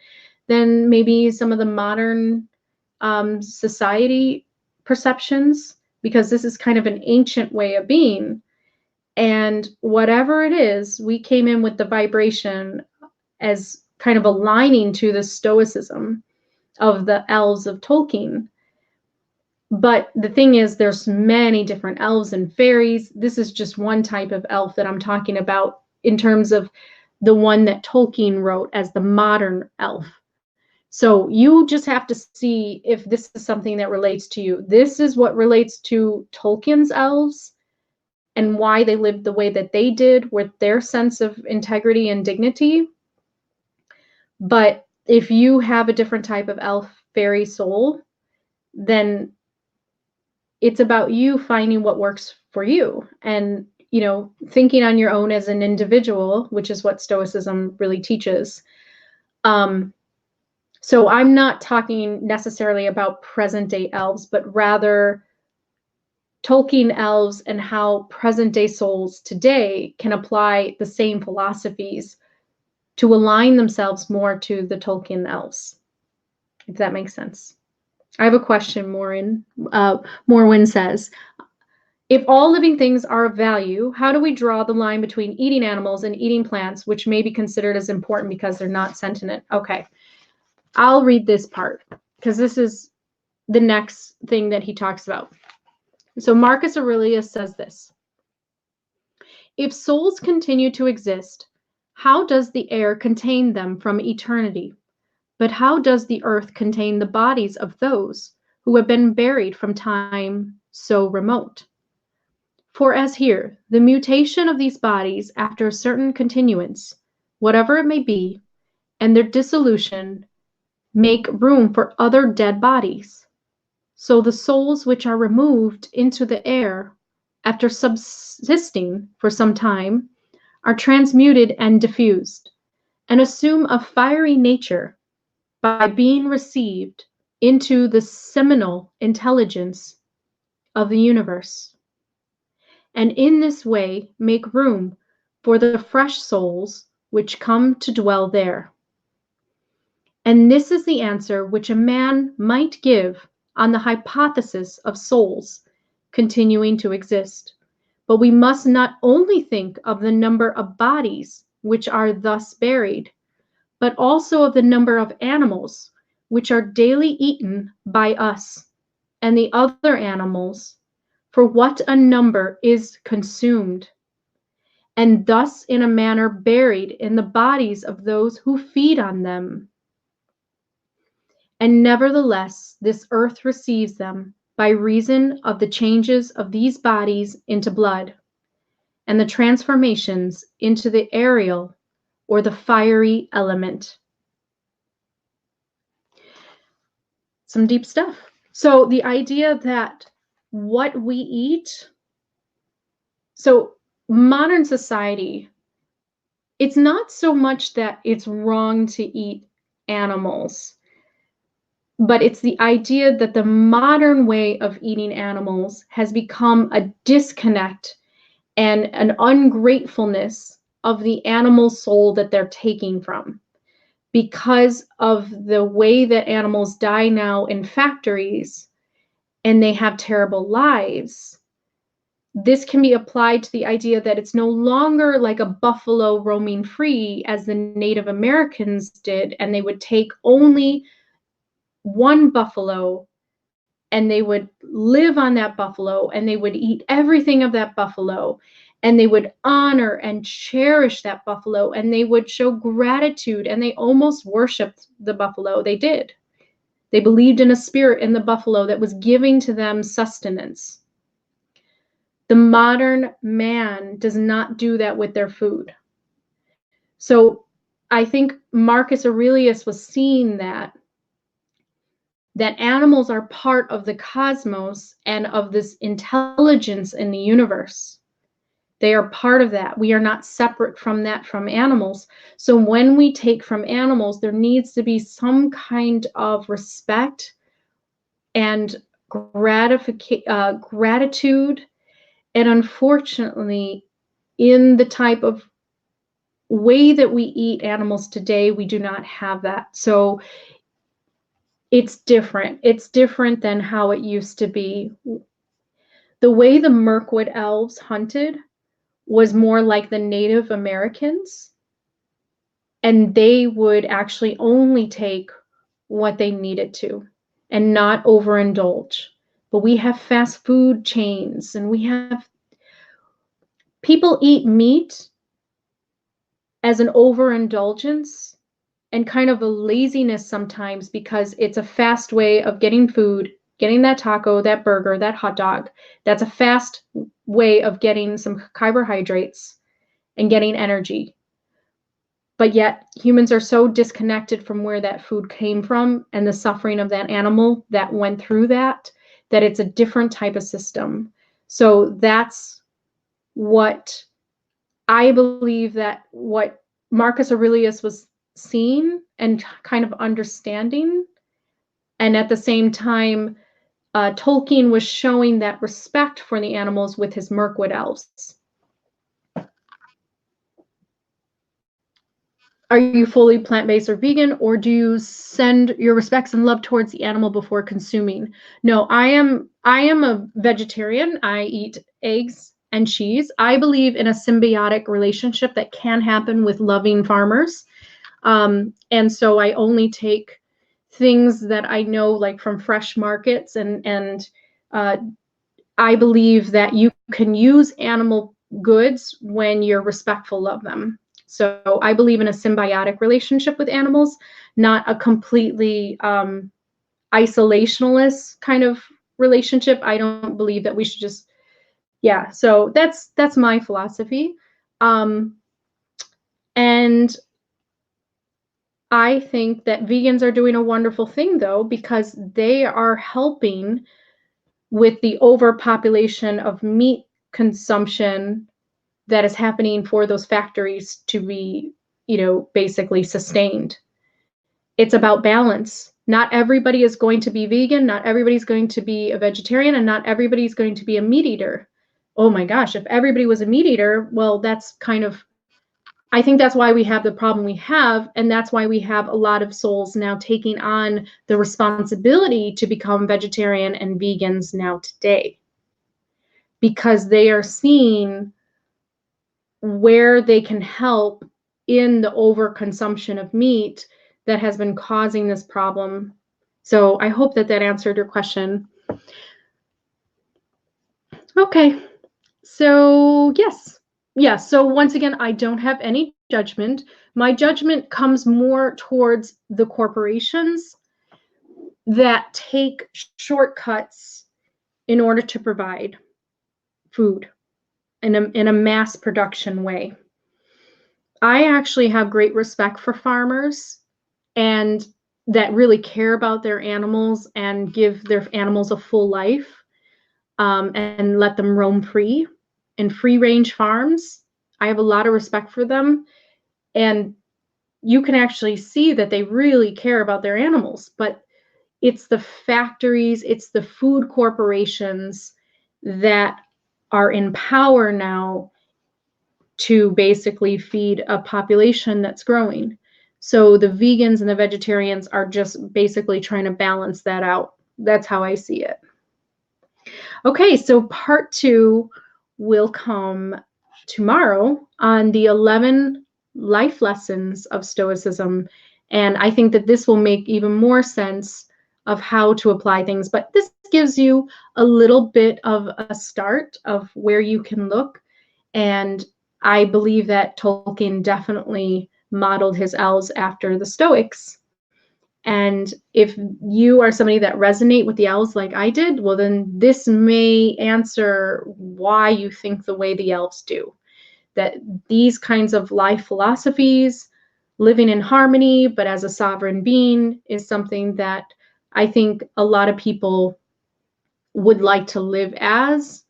than maybe some of the modern society perceptions, because this is kind of an ancient way of being. And whatever it is, we came in with the vibration as kind of aligning to the Stoicism of the elves of Tolkien. But the thing is, there's many different elves and fairies. This is just one type of elf that I'm talking about in terms of the one that Tolkien wrote as the modern elf. So you just have to see if this is something that relates to you. This is what relates to Tolkien's elves and why they lived the way that they did with their sense of integrity and dignity. But if you have a different type of elf fairy soul, then it's about you finding what works for you, and thinking on your own as an individual, which is what Stoicism really teaches. So I'm not talking necessarily about present day elves, but rather Tolkien elves and how present day souls today can apply the same philosophies to align themselves more to the Tolkien elves, if that makes sense. I have a question. Morwin says, if all living things are of value, how do we draw the line between eating animals and eating plants, which may be considered as important because they're not sentient? Okay, I'll read this part because this is the next thing that he talks about. So Marcus Aurelius says this: if souls continue to exist, how does the air contain them from eternity? But how does the earth contain the bodies of those who have been buried from time so remote? For as here, the mutation of these bodies after a certain continuance, whatever it may be, and their dissolution make room for other dead bodies, so the souls which are removed into the air after subsisting for some time are transmuted and diffused, and assume a fiery nature by being received into the seminal intelligence of the universe, and in this way make room for the fresh souls which come to dwell there. And this is the answer which a man might give on the hypothesis of souls continuing to exist. But we must not only think of the number of bodies which are thus buried, but also of the number of animals which are daily eaten by us and the other animals, for what a number is consumed, and thus in a manner buried in the bodies of those who feed on them. And nevertheless, this earth receives them by reason of the changes of these bodies into blood, and the transformations into the aerial or the fiery element. Some deep stuff. So the idea that what we eat, so modern society, it's not so much that it's wrong to eat animals, but it's the idea that the modern way of eating animals has become a disconnect and an ungratefulness of the animal soul that they're taking from. Because of the way that animals die now in factories and they have terrible lives, this can be applied to the idea that it's no longer like a buffalo roaming free as the Native Americans did, and they would take only one buffalo and they would live on that buffalo and they would eat everything of that buffalo and they would honor and cherish that buffalo and they would show gratitude and they almost worshiped the buffalo. They did. They believed in a spirit in the buffalo that was giving to them sustenance. The modern man does not do that with their food. So I think Marcus Aurelius was seeing that animals are part of the cosmos and of this intelligence in the universe. They are part of that. We are not separate from that, from animals. So when we take from animals, there needs to be some kind of respect and gratitude. And unfortunately, in the type of way that we eat animals today, we do not have that. So it's different. It's different than how it used to be. The way the Mirkwood Elves hunted was more like the Native Americans, and they would actually only take what they needed to and not overindulge. But we have fast food chains and we have people eat meat as an overindulgence and kind of a laziness sometimes because it's a fast way of getting food, getting that taco, that burger, that hot dog. That's a fast way of getting some carbohydrates and getting energy. But yet humans are so disconnected from where that food came from and the suffering of that animal that went through that it's a different type of system. So that's what I believe, that what Marcus Aurelius was seeing and kind of understanding. And at the same time, Tolkien was showing that respect for the animals with his Mirkwood Elves. Are you fully plant-based or vegan, or do you send your respects and love towards the animal before consuming? No, I am a vegetarian. I eat eggs and cheese. I believe in a symbiotic relationship that can happen with loving farmers. And so I only take things that I know, like from fresh markets, and I believe that you can use animal goods when you're respectful of them. So I believe in a symbiotic relationship with animals, not a completely isolationist kind of relationship. I don't believe that we should just, yeah. So that's my philosophy, and I think that vegans are doing a wonderful thing, though, because they are helping with the overpopulation of meat consumption that is happening for those factories to be, basically sustained. It's about balance. Not everybody is going to be vegan, not everybody's going to be a vegetarian, and not everybody's going to be a meat eater. Oh my gosh, if everybody was a meat eater, well, that's kind of, I think that's why we have the problem we have, and that's why we have a lot of souls now taking on the responsibility to become vegetarian and vegans now today, because they are seeing where they can help in the overconsumption of meat that has been causing this problem. So I hope that answered your question. Okay, so yes. So once again, I don't have any judgment. My judgment comes more towards the corporations that take shortcuts in order to provide food in a mass production way. I actually have great respect for farmers and that really care about their animals and give their animals a full life, and let them roam free in free range farms. I have a lot of respect for them, and you can actually see that they really care about their animals. But it's the factories, it's the food corporations that are in power now to basically feed a population that's growing. So the vegans and the vegetarians are just basically trying to balance that out. That's how I see it. Okay, so part 2 will come tomorrow on the 11 life lessons of Stoicism. And I think that this will make even more sense of how to apply things. But this gives you a little bit of a start of where you can look. And I believe that Tolkien definitely modeled his elves after the Stoics. And if you are somebody that resonate with the elves like I did, well, then this may answer why you think the way the elves do. That these kinds of life philosophies, living in harmony, but as a sovereign being, is something that I think a lot of people would like to live as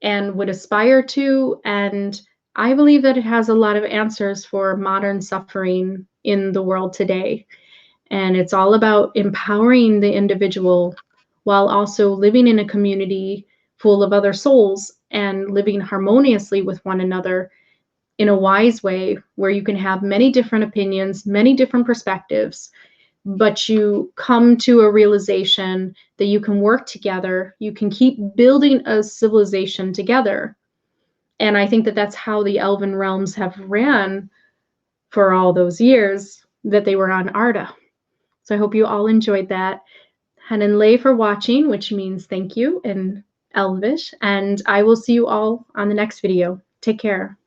and would aspire to. And I believe that it has a lot of answers for modern suffering in the world today. And it's all about empowering the individual while also living in a community full of other souls and living harmoniously with one another in a wise way where you can have many different opinions, many different perspectives, but you come to a realization that you can work together, you can keep building a civilization together. And I think that that's how the Elven realms have ran for all those years that they were on Arda. So I hope you all enjoyed that. Hanan lei for watching, which means thank you in Elvish, and I will see you all on the next video. Take care.